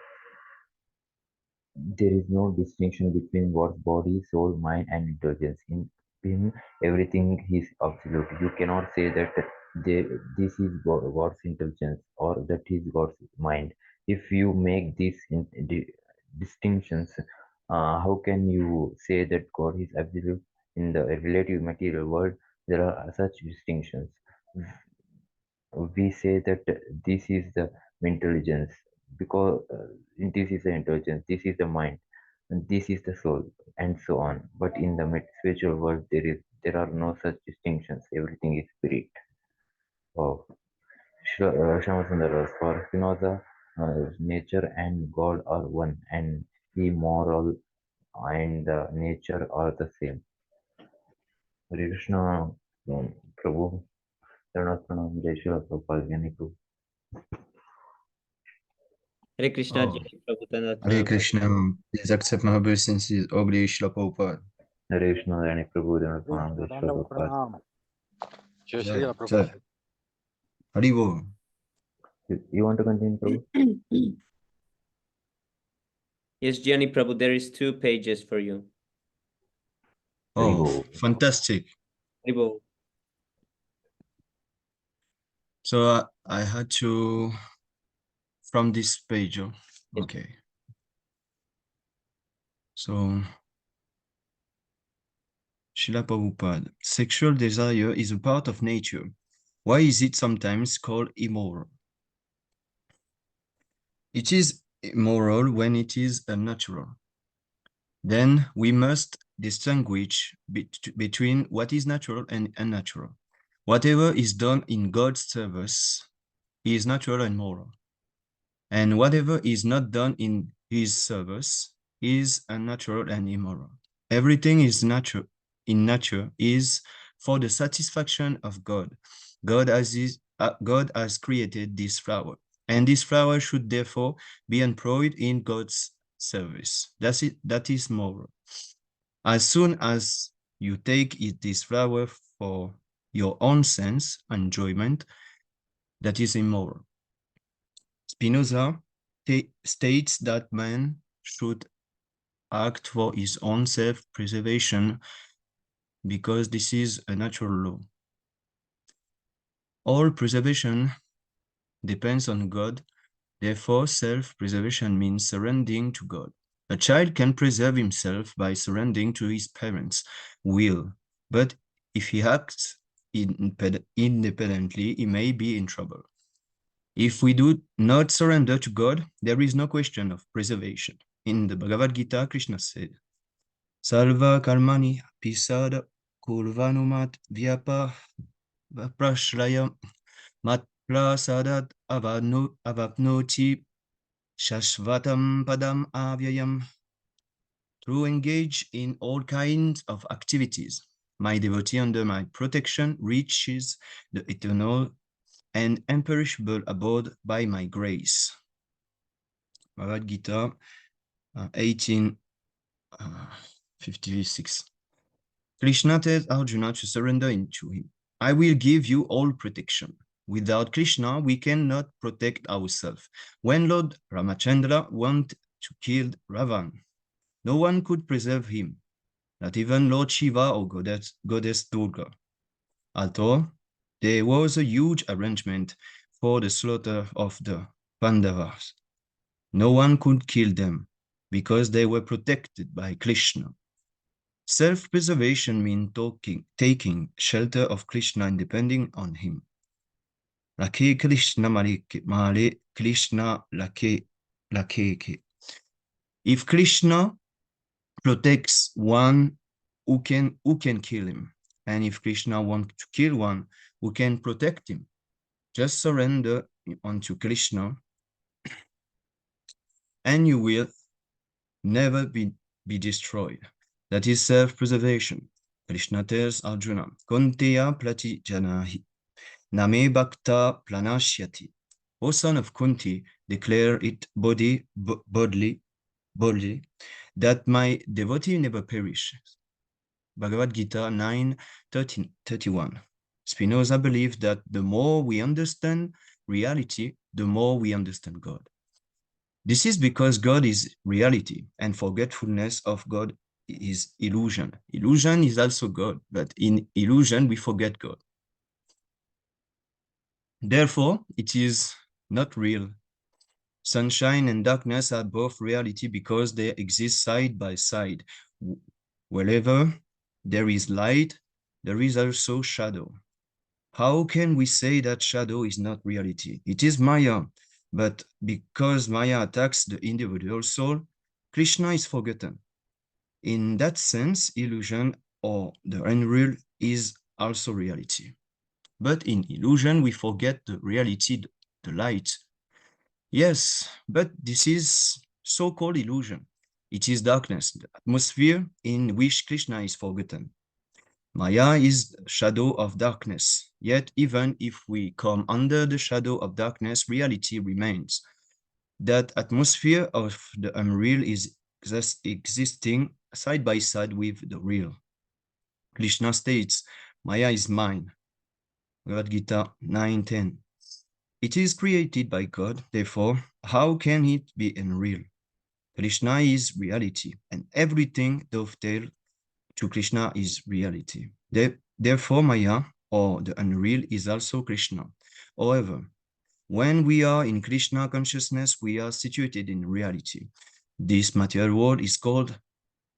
D: There is no distinction between God's body, soul, mind, and intelligence. In Him, everything is absolute. You cannot say that this is God's intelligence or that is God's mind. If you make these distinctions, how can you say that God is absolute? In the relative material world, there are such distinctions. We say that this is the intelligence because this is the intelligence, this is the mind, and this is the soul, and so on. But in the spiritual world, there are no such distinctions. Everything is spirit. Of Shamasundara, for Spinoza, nature and God are one, and the moral and nature are the same. Hare Krishna, Prabhu, Dharanat Pranam, Jai Shri Prabhupada, Gyani Prabhu.
A: Hare Krishna,
E: Oh.
A: Jai Prabhu Tanat
E: Hare
A: Pranam.
E: Krishna, please accept my obeisances. Ogli Shila Prabhupada.
D: Hare Krishna, Gyani Prabhu, Dharanat Pranam, Jai Shri
C: Dandava
D: Prabhupada.
C: pranam.
B: Jai
E: Jai,
B: Shri
E: Jai.
B: Prabhupada.
E: Haribo.
D: You want to continue, Prabhu?
A: Yes, Jani Prabhu, there is 2 pages for you.
E: Oh,
D: Haribo.
E: fantastic.
A: Haribo.
E: So I had to, from this page, oh,
A: Yes.
E: okay. So, Srila Prabhupada, sexual desire is a part of nature. Why is it sometimes called immoral? It is immoral when it is unnatural. Then we must distinguish between what is natural and unnatural. Whatever is done in God's service is natural and moral. And whatever is not done in his service is unnatural and immoral. Everything is natural in nature is for the satisfaction of God. God has created this flower, and this flower should therefore be employed in God's service. That is moral. As soon as you take this flower for your own sense enjoyment, that is immoral. Spinoza states that man should act for his own self-preservation because this is a natural law. All preservation depends on God. Therefore, self-preservation means surrendering to God. A child can preserve himself by surrendering to his parents' will, but if he acts independently, he may be in trouble. If we do not surrender to God, there is no question of preservation. In the Bhagavad Gita, Krishna said, Salva karmani pisada kurvanumat vyapa prashraya mat prasadat avapnoti shashvatam padam avyayam. to engage in all kinds of activities. My devotee under my protection reaches the eternal and imperishable abode by my grace. Bhagavad Gita 1856. Krishna tells Arjuna to surrender into him. I will give you all protection. Without Krishna, we cannot protect ourselves. When Lord Ramachandra wanted to kill Ravan, no one could preserve him, not even Lord Shiva or Goddess Durga. Although there was a huge arrangement for the slaughter of the Pandavas, no one could kill them because they were protected by Krishna. Self-preservation means taking shelter of Krishna and depending on him. Lakhe Krishna male Krishna lakhe. If Krishna protects one, who can kill him? And if Krishna wants to kill one, who can protect him? Just surrender unto Krishna, and you will never be destroyed. That is self-preservation. Krishna tells Arjuna, Konteya plati janahi, name bhakta planashyati. O son of Kunti, declare it boldly, that my devotee never perishes. Bhagavad Gita 9:31. Spinoza believed that the more we understand reality, the more we understand God. This is because God is reality, and forgetfulness of God is illusion. Illusion is also God, but in illusion, we forget God. Therefore, it is not real. Sunshine and darkness are both reality because they exist side by side. Wherever there is light, there is also shadow. How can we say that shadow is not reality? It is Maya, but because Maya attacks the individual soul, Krishna is forgotten. In that sense, illusion or the unreal is also reality. But in illusion, we forget the reality, the light. Yes, but this is so-called illusion. It is darkness, the atmosphere in which Krishna is forgotten. Maya is the shadow of darkness, yet even if we come under the shadow of darkness, reality remains. That atmosphere of the unreal is just existing side by side with the real. Krishna states, Maya is mine. Bhagavad Gita 9:10. It is created by God, therefore, how can it be unreal? Krishna is reality, and everything dovetails to Krishna is reality. Therefore, Maya, or the unreal, is also Krishna. However, when we are in Krishna consciousness, we are situated in reality. This material world is called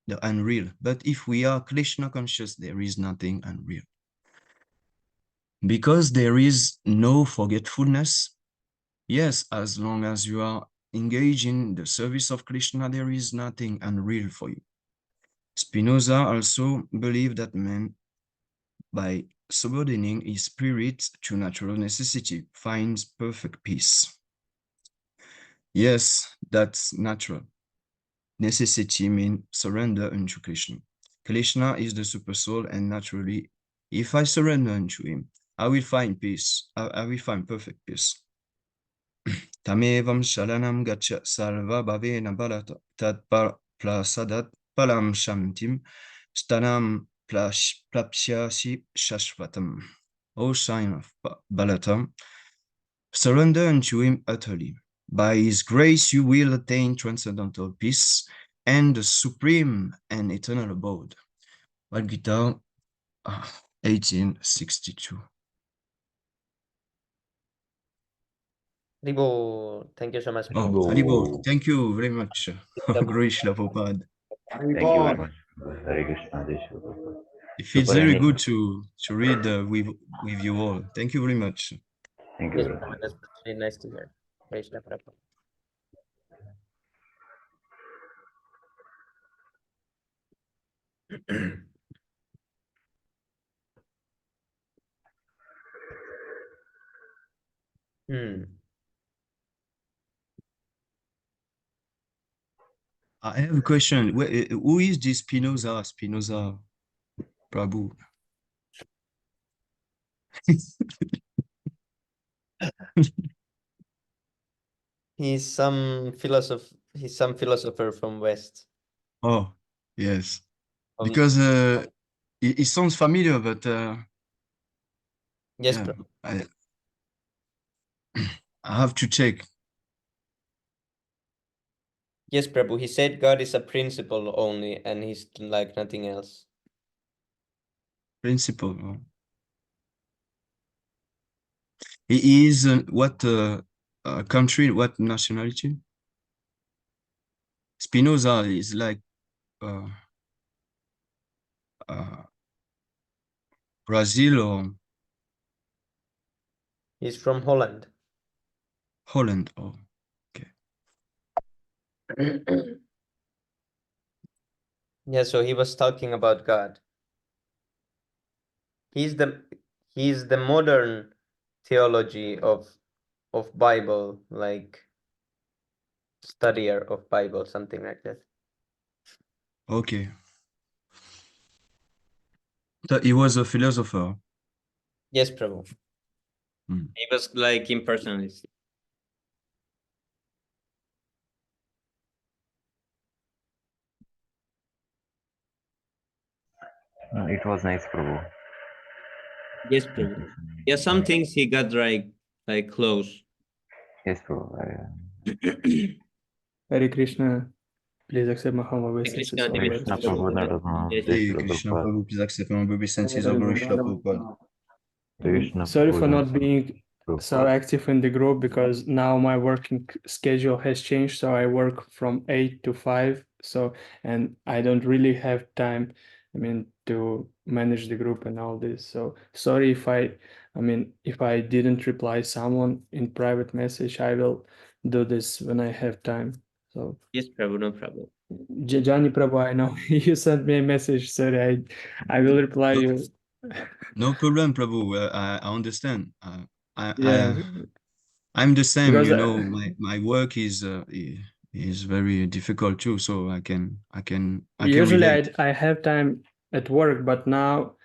E: the unreal, but if we are Krishna conscious, there is nothing unreal. Because there is no forgetfulness, yes, as long as you are engaged in the service of Krishna, there is nothing unreal for you. Spinoza also believed that man, by subordinating his spirit to natural necessity, finds perfect peace. Yes, that's natural. Necessity means surrender unto Krishna. Krishna is the super soul, and naturally, if I surrender unto him, I will find peace. I will find perfect peace. Tamevam shalanam gacha salva bhavena balata tat plasadat palam shantim stanam plapsyasi shashvatam. O sign of Balatam, surrender unto him utterly. By his grace you will attain transcendental peace and the supreme and eternal abode. Bhagavad Gita 1862.
F: Ribo, thank you so much.
E: Oh,
D: Haribol.
E: Haribol, thank you very much, Guru Srila Prabhupada.
D: Thank you very much. Hare Krishna. Jai Shri Prabhupada.
E: It feels
D: Super
E: very
D: any-
E: good to read with you all. Thank you very much.
D: Thank you
F: Yes,
D: very much.
F: that's really nice to hear. Krishna Prabhupada. Hmm.
E: I have a question. Who is this Spinoza Prabhu?
F: He's some philosopher from West.
E: Oh, yes.
F: Um,
E: Because it sounds familiar, but
F: yes,
E: yeah,
F: Prabhu.
E: I have to check.
F: Yes, Prabhu. He said God is a principle only, and he's like nothing else.
E: Principle. He is what country, what nationality? Spinoza is like uh, Brazil or
F: He's from Holland.
E: Holland. Oh, okay.
F: Yeah, so he was talking about God. He's the modern theology of Bible, like studier of Bible, something like that.
E: Okay. So he was a philosopher.
F: Yes, Prabhu.
A: He was like impersonalist.
D: It was nice, Prabhu.
A: Yes, Prabhu. Yeah, some things he got like close.
D: Yes, Prabhu.
G: Hare Krishna. Please accept my humble obeisances.
A: Krishna,
G: All
A: Hare
G: words
A: Krishna,
G: of
A: Prabhu.
G: Prabhupada.
A: Yes,
D: Jai
E: Hey,
D: Shri
E: Krishna
D: Prabhupada.
E: Prabhu, please accept my obeisances over Srila Prabhupada.
D: Krishna
G: Sorry for
D: Prabhupada.
G: not being so
D: Prabhupada.
G: active in the group because now my working schedule has changed. So I work from 8 to 5. So, and I don't really have time, to manage the group and all this. So sorry if if I didn't reply someone in private message, I will do this when I have time. So
A: Yes, Prabhu, no problem.
G: Johnny Prabhu, I know you sent me a message. Sorry, I will reply you.
E: No problem, Prabhu. I understand.
G: Yeah,
E: I'm the same.
G: because
E: My work is very difficult too. So I can
G: usually
E: relate.
G: I have time at work, but now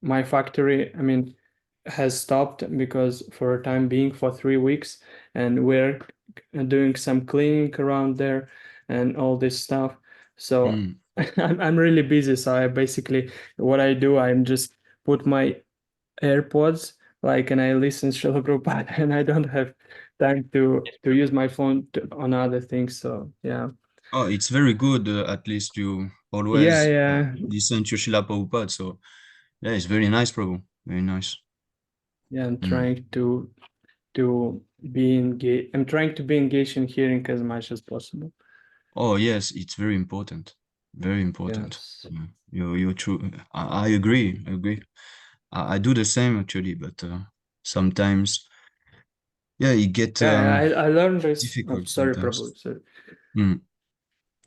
G: my factory has stopped because for a time being for 3 weeks, and we're doing some cleaning around there and all this stuff. So
E: Mm.
G: I'm really busy. So I basically what I do, I'm just put my AirPods and I listen Srila Prabhupada and I don't have time to use my phone on other things. So yeah.
E: Oh, it's very good. At least you
G: Yeah,
E: always
G: yeah,
E: listen to Srila Prabhupada. So yeah, it's very nice, Prabhu. Very nice.
G: yeah. I'm
E: Mm.
G: trying to be engaged. I'm trying to be engaged in hearing as much as possible.
E: Oh yes, it's very important. Very important.
G: Yes.
E: You're true. I agree. I agree. I do the same actually, but sometimes yeah, it get
G: Yeah, I learned this. I'm
E: difficult
G: sorry,
E: sometimes.
G: Prabhu. Sorry.
E: Mm.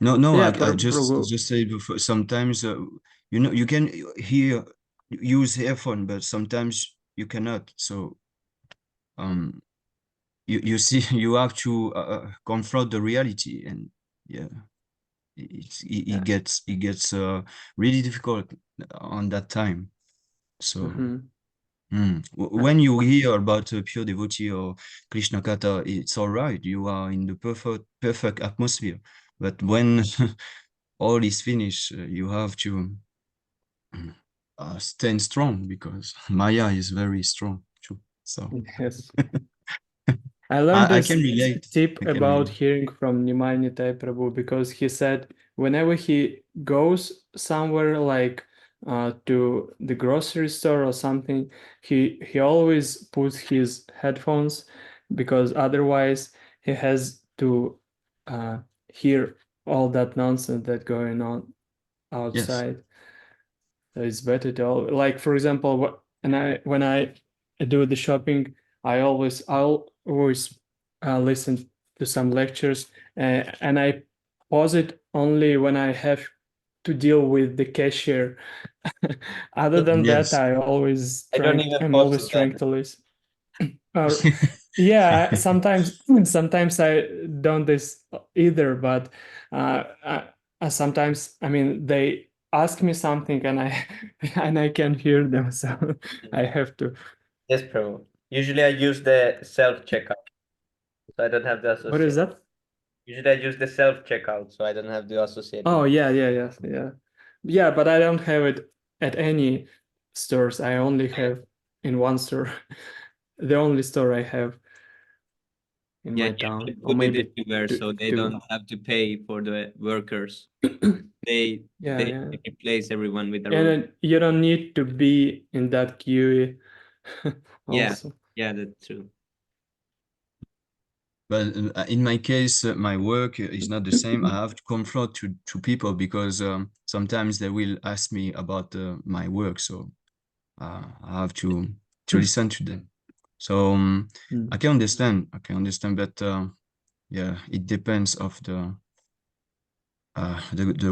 E: No,
G: Yeah,
E: I
G: Prabhu.
E: just say before, sometimes you can use earphone, but sometimes you cannot. So you see you have to confront the reality, and yeah,
G: Yeah.
E: it gets really difficult on that time. So when you hear about a pure devotee or Krishna Kata, it's all right. You are in the perfect atmosphere. But when all is finished, you have to stand strong because Maya is very strong too. So
G: Yes. I learned
E: I
G: this
E: can relate.
G: tip
E: I can
G: about
E: relate.
G: hearing from Nimai Nitai Prabhu because he said whenever he goes somewhere to the grocery store or something, he always puts his headphones because otherwise he has to hear all that nonsense that going on
E: Yes.
G: outside. So it's better to for example, when I do the shopping, I'll always listen to some lectures, and I pause it only when I have to deal with the cashier. Other than that,
E: Yes.
F: I don't even
G: I'm
F: pause
G: always
F: it
G: trying
F: then.
G: to listen. Or Yeah, sometimes I don't this either, but sometimes I mean they ask me something and I and I can hear them, so I have to.
F: Yes, Prabhu. Usually I use the self-checkout, so I don't have to
G: What is
F: associate.
G: that?
F: Usually I use the self-checkout, so I don't have to associate
G: Oh
F: with.
G: yeah, but I don't have it at any stores. I only have in one store. The only store I have in
A: Yeah,
G: my
A: you
G: town,
A: should
G: or
A: put it
G: maybe
A: everywhere so they
G: two.
A: don't have to pay for the workers. They
G: Yeah.
A: replace everyone with a
G: And
A: robot.
G: then you don't need to be in that queue
A: Yeah,
G: also.
A: yeah, that's true.
E: But in my case, my work is not the same. I have to confront to people because sometimes they will ask me about my work, so I have to listen to them. So I can understand. But yeah, it depends of the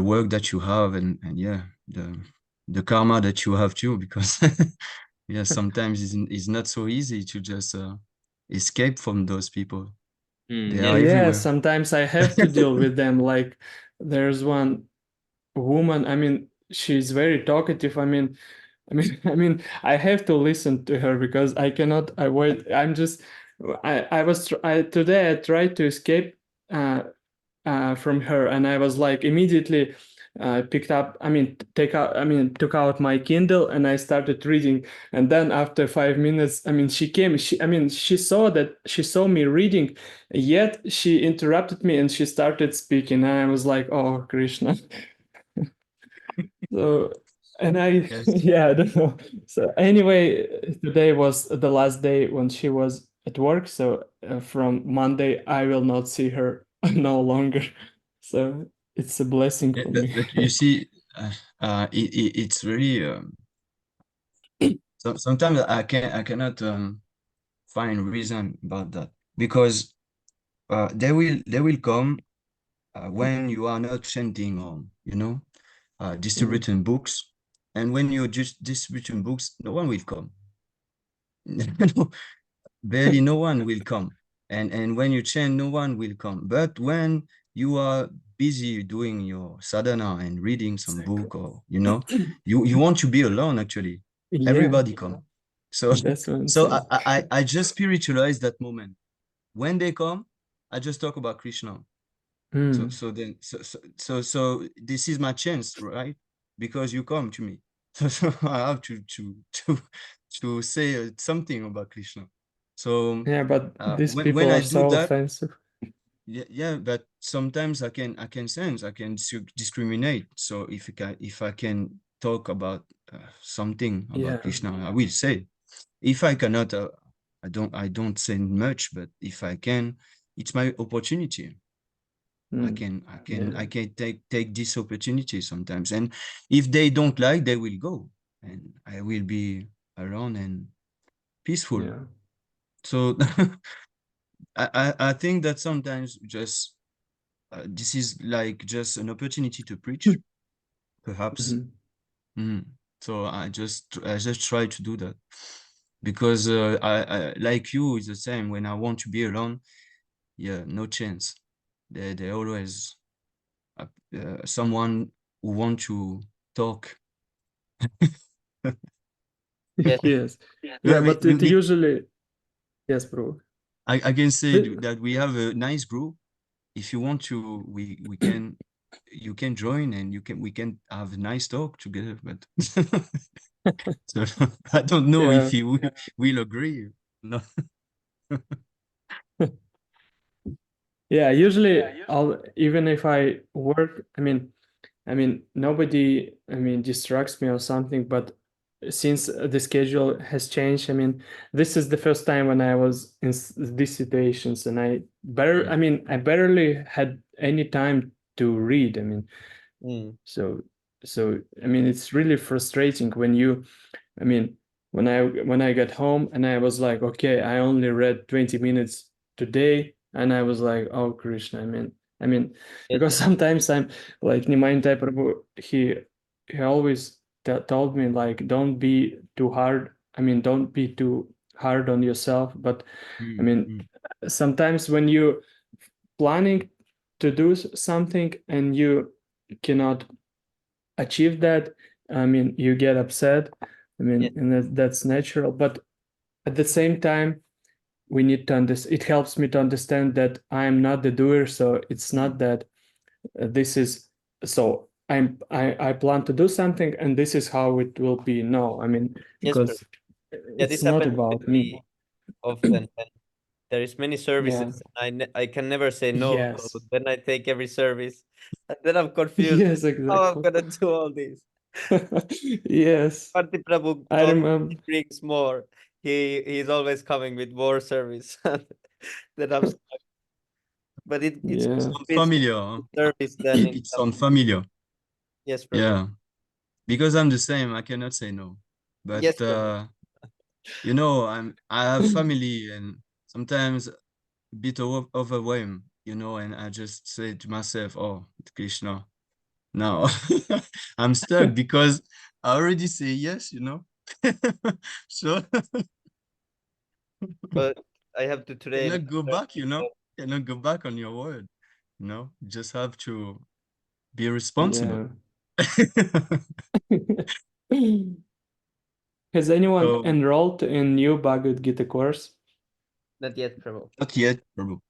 E: work that you have and yeah, the karma that you have too, because yeah, sometimes it's not so easy to just escape from those people. They are
A: Yeah.
G: Yeah,
E: everywhere.
G: sometimes I have to deal with them. Like there's one woman, I mean, she's very talkative. I have to listen to her because I cannot avoid. Today I tried to escape from her, and I was like immediately picked up. Took out my Kindle and I started reading. And then after 5 minutes, she came. She saw me reading, yet she interrupted me and she started speaking. And I was like, oh Krishna. So, and
E: Yes.
G: yeah, I don't know. So anyway, today was the last day when she was at work. So from Monday, I will not see her no longer. So it's a blessing
E: Yeah,
G: for
E: but,
G: me.
E: but you see, it's really sometimes I cannot find reason about that because they will come when you are not chanting or distributing books, and when you're just distributing books, no one will come. No, barely no one will come, and when you chant, no one will come. But when you are busy doing your sadhana and reading some book, or you want to be alone, actually
G: Yeah,
E: everybody come. So
G: that's what I'm
E: so
G: saying.
E: I just spiritualize that moment. When they come, I just talk about Krishna.
G: Mm.
E: So this is my chance, right? Because you come to me. So I have to say something about Krishna. So
G: Yeah, but these
E: when
G: people
E: I
G: are
E: do
G: so
E: that,
G: offensive.
E: yeah, but sometimes I can sense, I can discriminate. So if I can talk about something about
G: Yeah.
E: Krishna, I will say. If I cannot, I don't say much. But if I can, it's my opportunity. I can take this opportunity sometimes. And if they don't like, they will go, and I will be alone and peaceful.
G: Yeah.
E: So I think that sometimes just this is like just an opportunity to preach, perhaps.
G: Mhm.
E: So I just try to do that because I like you is the same. When I want to be alone, yeah, no chance. They always someone who want to talk.
F: Yes.
G: Yes. Yeah,
E: But
G: but it usually, yes, bro.
E: I can say
G: The-
E: that we have a nice group. If you want to, we can, you can join, and we can have a nice talk together. But so I don't know
G: Yeah.
E: if you will agree. No.
G: Yeah, usually I'll even if I work, nobody, distracts me or something, but since the schedule has changed, this is the first time when I was in these situations, and I barely had any time to read. So it's really frustrating when you, I mean, when I got home and I was like, okay, I only read 20 minutes today, and I was like, oh Krishna,
F: Yes.
G: because sometimes I'm like Nimai Prabhu, he always told me like, don't be too hard. Don't be too hard on yourself. But I
E: Mm,
G: mean,
E: mm.
G: sometimes when you planning to do something and you cannot achieve that, I mean, you get upset. I mean,
F: Yeah.
G: and that's natural. But at the same time, we need to understand. It helps me to understand that I am not the doer. So it's not that this is so. I plan to do something and this is how it will be. No, I mean,
F: Yes, Prabhu.
G: because
F: Yeah,
G: it's
F: this
G: not
F: happens
G: about
F: with
G: me.
F: me often. And there is many services. I can never say no.
G: Yes.
F: So then I take every service, and then I'm confused.
G: Yes,
F: How I'm
G: exactly.
F: gonna do all this?
G: Yes,
F: Parthi Prabhu
G: I
F: told me
G: remember.
F: he brings more. He's always coming with more service. Then I'm stuck. But it's
G: Yeah.
F: more business
E: Familiar, huh?
F: service than in
E: It sounds familiar.
F: Yes, Prabhu.
E: Yeah, because I'm the same. I cannot say no. But
F: Yes, Prabhu.
E: you know, I have family and sometimes a bit overwhelmed, you know, and I just say to myself, "Oh, Krishna, now I'm stuck because I already say yes, you know." So
F: But I have to train.
E: cannot go back, you know, cannot go back on your word. No, just have to be responsible.
G: Has anyone
E: So
G: enrolled in new Bhagavad Gita course?
F: Not yet, Prabhu.
E: not yet, Prabhu.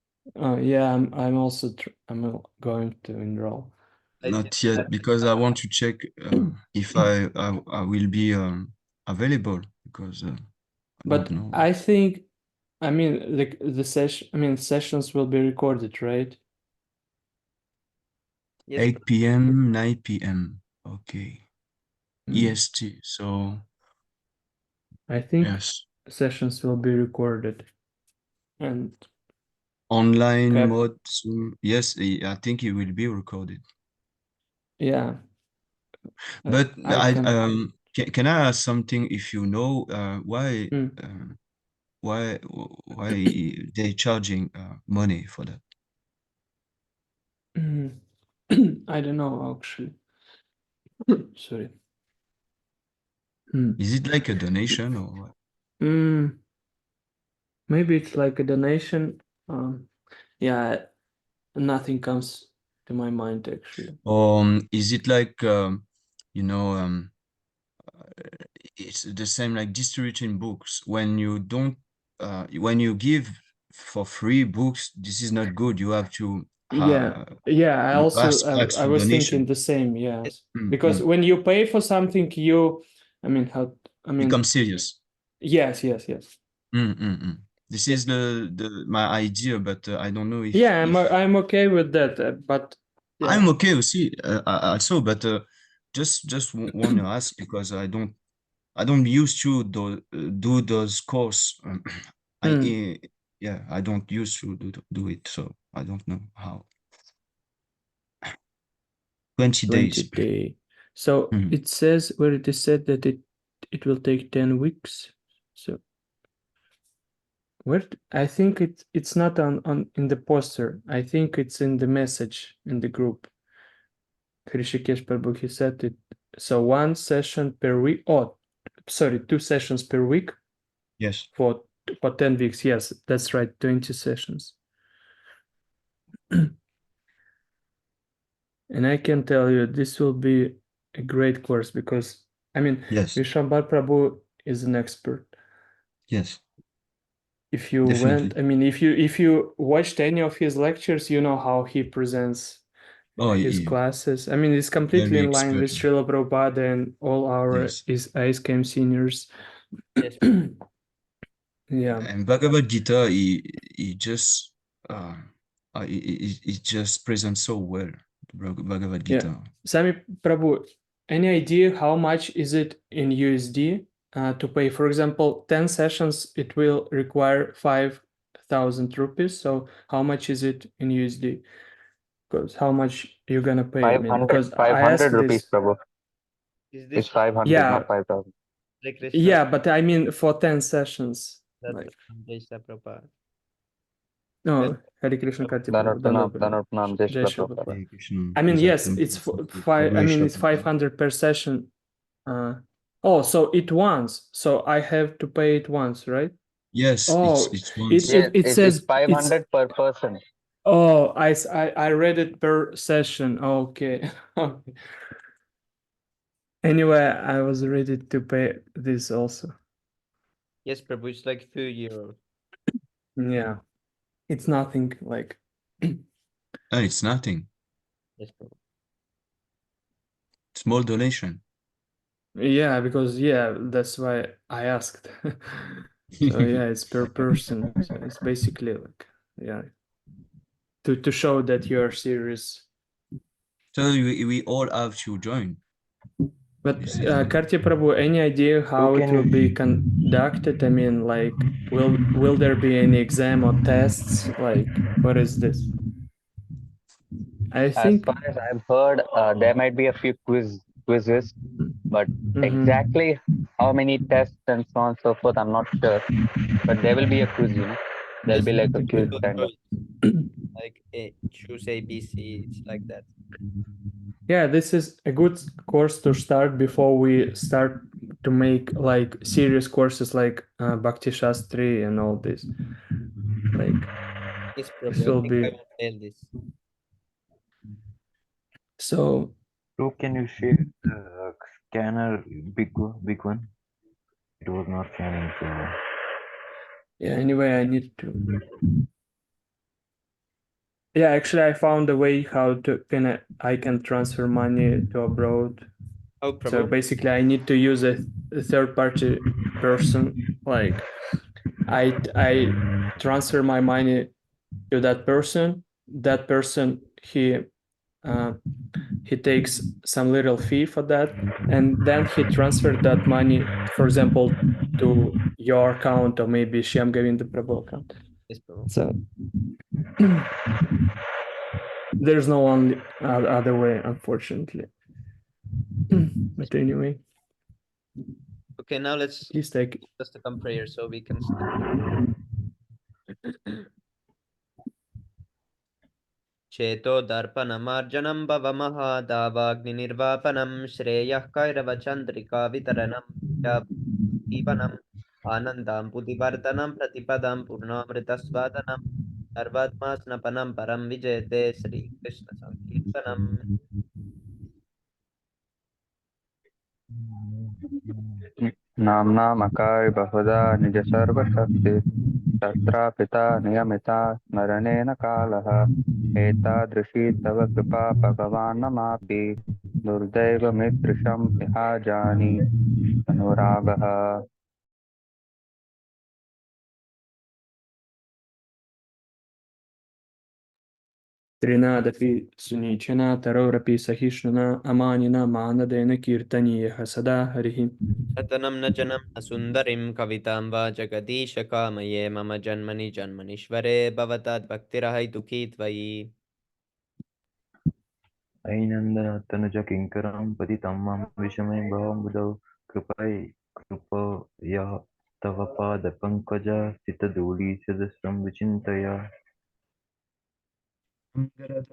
G: Yeah, I'm also I'm going to enroll.
E: Not yet, because I want to check if I will be available, because I
G: But
E: don't know.
G: I think, I mean, the session, I mean, sessions will be recorded, right?
F: Yes,
E: 8 p.m., 9 p.m. Okay. EST. So
G: I think
E: yes,
G: sessions will be recorded and
E: online
G: kept.
E: mode. Yes, I think it will be recorded.
G: Yeah.
E: But
G: I can.
E: can I ask something? If you know why they charging money for that?
G: I don't know actually. Sorry.
E: Is it like a donation or what?
G: Maybe it's like a donation. Yeah, nothing comes to my mind actually.
E: Is it like you know it's the same like distributing books when you don't when you give for free books, this is not good. You have to
G: Yeah, I
E: you
G: also
E: ask
G: I
E: for
G: was thinking
E: donation.
G: the same. Yes,
E: Mm,
G: because
E: mm.
G: when you pay for something, I mean,
E: Become serious.
G: yes.
E: This
G: Yeah.
E: is my idea, but I don't know if
G: Yeah, I'm okay with that, but yeah.
E: I'm okay with see also, but just want to ask because I don't used to do those course. Yeah, I don't used to do it, so I don't know how. 20 days.
G: 20 day. So
E: Mhm.
G: it says where it is said that it will take 10 weeks. So where I think it's not on in the poster. I think it's in the message in the group. Hrishikesh Prabhu, he said it. So one session per week. Oh, sorry, 2 sessions per week
E: Yes.
G: for 10 weeks. Yes, that's right, 20 sessions. And I can tell you this will be a great course because I mean,
E: Yes.
G: Vishwambar Prabhu is an expert.
E: Yes.
G: If you
E: Definitely.
G: went, I mean, if you watched any of his lectures, you know how he presents
E: Oh,
G: his
E: yeah.
G: classes. I mean, it's completely
E: Very
G: in line with
E: expert.
G: Srila Prabhupada and all our
E: Yes.
G: ISKM seniors.
F: Yes.
G: Yeah.
E: And Bhagavad Gita, he just he just presents so well the Bhagavad
G: Yeah.
E: Gita.
G: Sami Prabhu, any idea how much is it in USD to pay? For example, 10 sessions, it will require 5,000 rupees. So how much is it in USD? Because how much you're gonna pay? I mean,
H: 500,
G: because I
H: 500
G: asked
H: rupees,
G: this.
H: Prabhu.
F: Is
H: It's
F: this
H: 500,
G: Yeah,
H: not 5,000.
F: Hare Krishna?
G: yeah, but I mean for 10 sessions.
F: That's
G: Like,
F: Jai Shri Prabhupada.
G: no, Hare Krishna Karti
H: Danot
G: Prabhu,
H: Pranam, Pranam, Jai
G: Jai
H: Shri
G: Shri
H: Prabhupada.
E: Hare Krishna,
G: I mean, yes,
E: exactly.
G: it's five. I mean, it's 500 per session. Oh, so it once. So I have to pay it once, right?
E: Yes,
G: Oh,
E: it's once.
G: it
H: It's
G: says
H: 500 per person.
G: Oh, I read it per session. Okay. Okay. Anyway, I was ready to pay this also.
F: Yes, Prabhu, it's like few euros.
G: Yeah. It's nothing like
E: It's nothing.
F: Yes, Prabhu.
E: Small donation.
G: yeah, because yeah, that's why I asked. So yeah, it's per person. So it's basically like yeah. To show that you're serious.
E: So we all have to join.
G: But
E: This is
G: Karti Prabhu, any idea how it
D: can
G: will
D: you-
G: be conducted? I mean, like, will there be any exam or tests? Like, what is this? I
H: As
G: think
H: far as I've heard, there might be a few quizzes, but exactly how many tests and so on and so forth, I'm not sure. But there will be a quiz, you know. There'll
F: Yes,
H: be like a quiz
F: multiple
H: kind of.
F: choice, like choose A, B, C. It's like that.
G: yeah, this is a good course to start before we start to make like serious courses like Bhakti Shastri and all this. Like,
F: Yes,
G: this
F: Prabhu. I
G: will
F: think I
G: be
F: will fail this.
G: so.
D: Bro, can you share the scanner big one? It was not scanning, so
G: Yeah, anyway, I need to. Yeah, actually, I found a way how to I can transfer money to abroad.
F: Oh,
G: So
F: Prabhu.
G: basically, I need to use a third party person. Like, I transfer my money to that person. That person he takes some little fee for that, and then he transferred that money, for example, to your account or maybe Shyam Govinda Prabhu account.
F: Yes, Prabhu.
G: So there's no only other way, unfortunately. But anyway,
F: Okay, now let's
G: please take.
F: just come prayer so we can start. चेतो दर्पणमार्जनं भवमहादावाग्निर्वापनं श्रेयः कैरवचन्द्रिका वितरणं जीवनम् आनन्दाम्बुधिवर्धनं प्रतिपदं पूर्णामृतस्वादनं सर्वात्मा स्नपनं परं विजयते श्रीकृष्णसङ्कीर्तनम्
H: नाम्नामकाय बहुधा निज सर्वशक्ति शस्त्रा पिता नियमिता स्मरणेन कालः एतादृशी तव कृपा भगवान् मापि दुर्दैवमिदृशं इहा जानी अनुरागः
G: त्रिनादपि सुनीचना तरोरपि सहिष्णुना अमानिना मानदेन कीर्तनीयः सदा हरिः
F: रतनं न जनं न सुन्दरीं कवितां वा जगदीश कामये मम जन्मनि जन्मनीश्वरे भवताद्भक्तिरहैतुकी त्वयि
D: ऐनन्दनतनुज किङ्करं पतितं मां विषमे भवमुदौ कृपया तव पादपङ्कजा स्थितधूलिसदृशं विचिन्तय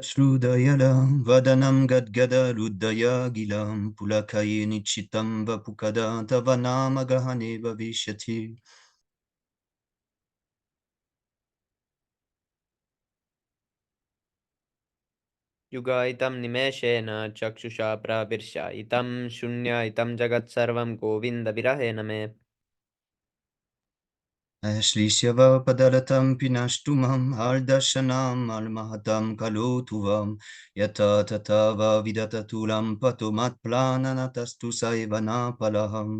E: श्रुदयलं वदनं गद्गदरुद्धया गिलं पुलकये निश्चितं वपुकदा तव नाम गहने भविष्यति
F: युगायितं निमेषेण चक्षुषा प्रविर्शायितं शून्यायितं जगत्सर्वं गोविन्दविरहेण मे
E: श्रीशवपदरतं पिनष्टुमम् आर्दर्शनम् अलमहतं कलोतु वं यथा तथा वा विदततुलं पतु मत्प्लाननतस्तु सैवनापलहम्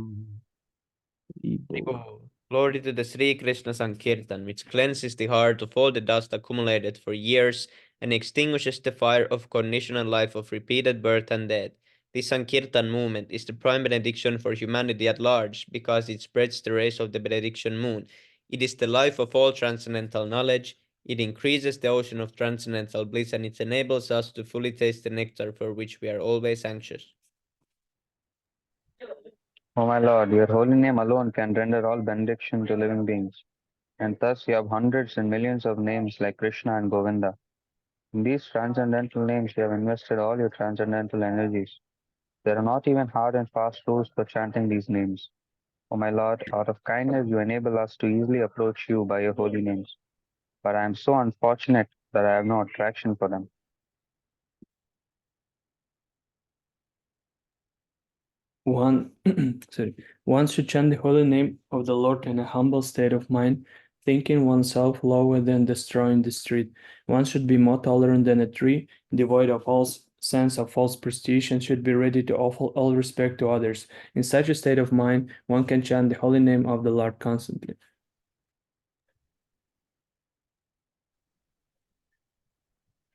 F: Glory to the Sri Krishna Sankirtan, which cleanses the heart of all the dust accumulated for years and extinguishes the fire of conditional life of repeated birth and death. This Sankirtan movement is the prime benediction for humanity at large because it spreads the rays of the benediction moon. It is the life of all transcendental knowledge. It increases the ocean of transcendental bliss and it enables us to fully taste the nectar for which we are always anxious.
H: O my Lord, your holy name alone can render all benediction to living beings, and thus you have hundreds and millions of names like Krishna and Govinda. In these transcendental names, you have invested all your transcendental energies. There are not even hard and fast rules for chanting these names. O my Lord, out of kindness you enable us to easily approach you by your holy names. But I am so unfortunate that I have no attraction for them.
G: One should chant the holy name of the Lord in a humble state of mind, thinking oneself lower than the straw in the street. One should be more tolerant than a tree, devoid of all sense of false prestige, and should be ready to offer all respect to others. In such a state of mind, one can chant the holy name of the Lord constantly.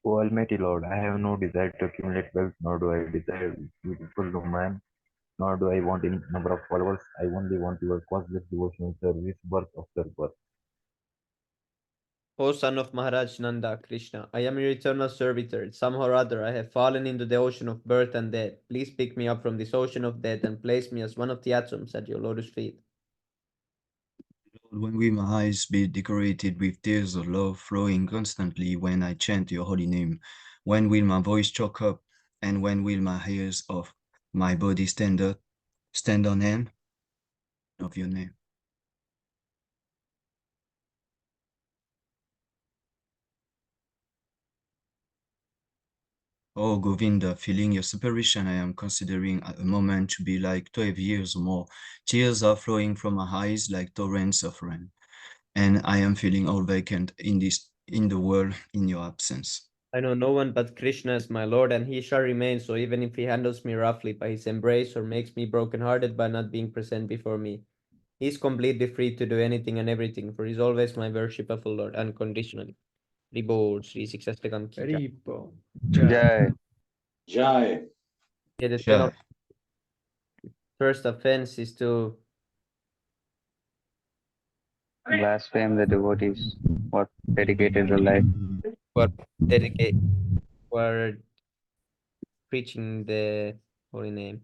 D: O Almighty Lord, I have no desire to accumulate wealth, nor do I desire beautiful woman, nor do I want any number of followers. I only want your causeless devotional service, worth after worth.
F: O son of Maharaj Nanda, Krishna, I am your eternal servitor. Somehow or other I have fallen into the ocean of birth and death. Please pick me up from this ocean of death and place me as one of the atoms at your lotus feet.
E: When will my eyes be decorated with tears of love flowing constantly when I chant your holy name? When will my voice choke up? And when will my hairs of my body stand on end of your name? Oh, Govinda, feeling your separation, I am considering a moment to be like 12 years or more. Tears are flowing from my eyes like torrents of rain. And I am feeling all vacant in the world in your absence.
F: I know no one but Krishna as my Lord, and he shall remain so even if he handles me roughly by his embrace or makes me broken-hearted by not being present before me. He is completely free to do anything and everything, for he is always my worshipful Lord, unconditionally. Reboard, Sri Siksastakam ki jai.
G: Ripo.
H: Jai.
B: Jai.
F: Yeah, the
E: Jai.
F: first offense is to
H: Blaspheme the devotees who dedicated their life.
F: dedicate for preaching the holy name.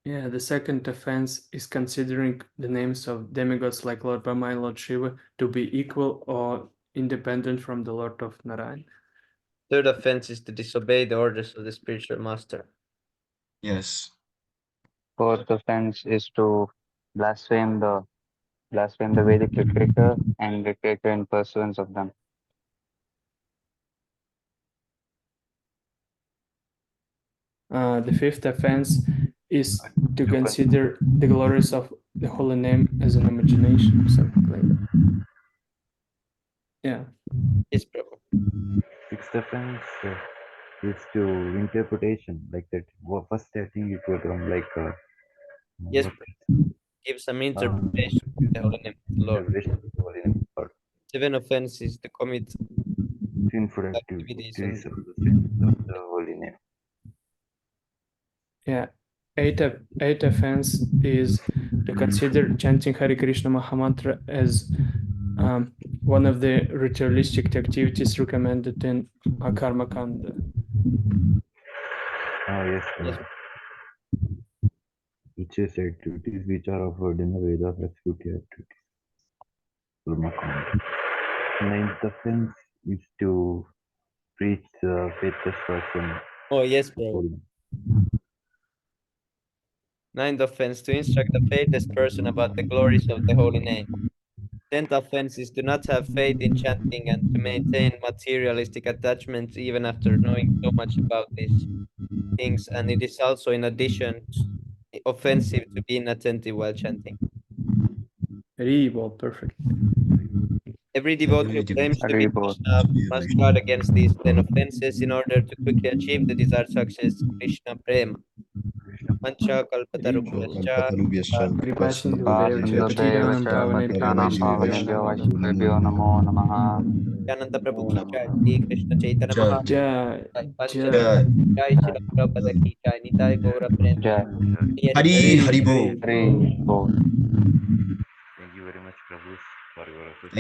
G: Yeah, the second offense is considering the names of demigods like Lord Brahma and Lord Shiva to be equal or independent from the Lord of Narayan.
F: Third offense is to disobey the orders of the spiritual master.
E: Yes.
H: Fourth offense is to blaspheme the Vedic literature and literature in pursuance of them.
G: The fifth offense is to consider the glories of the holy name as an imagination, something like that. Yeah.
F: Yes, Prabhu.
D: Sixth offense is to interpretation, like that. First, I think it will come like
F: Yes,
D: what,
F: give some interpretation of the holy name of the Lord.
D: celebration of the holy name of God.
F: Seven offense is to commit
D: Sinful
F: activities on
D: activities of the sins of the holy name.
G: Yeah. Eighth offense is to consider chanting Hare Krishna Mahamantra as one of the ritualistic activities recommended in Karma Kanda.
D: Yes,
F: Yes.
D: which is activities which are offered in the Vedas as duty activities. Ninth offense is to preach the faithless person.
F: Oh, yes, bro. Ninth offense to instruct the faithless person about the glories of the holy name. Tenth offense is to not have faith in chanting and to maintain materialistic attachments even after knowing so much about these things. And it is also, in addition, offensive to be inattentive while chanting.
G: Well, perfect.
F: Every devotee who claims to be
H: Haribol.
F: Krishna must guard against these 10 offenses in order to quickly achieve the desired success, Krishna Prema. Mancha kalpatarubhyascha
G: Kripa Sindhu Devacha
H: Vasundhudeva
G: Patidanam
H: cha
G: Pavanebhyo
H: Patitanam
G: Vaishnavibhyo
H: Pavanebhyo
G: Namo Namo.
H: Vaishnavebhyo Namo Namaha.
F: Nityananda Prabhu ki jai, Shri Krishna Chaitanya
E: Jai.
F: Mahaprabhu
G: Jai,
F: jai, Pancha
E: Jai.
F: jai, Shri Prabhupada ki jai, Nitai Gaura Prem.
H: Jai.
F: Yes,
E: Hari
G: Hari
E: Haribo.
G: Hari Bol.
H: Haribol.
D: Thank you very much, Prabhu, for your
E: Thank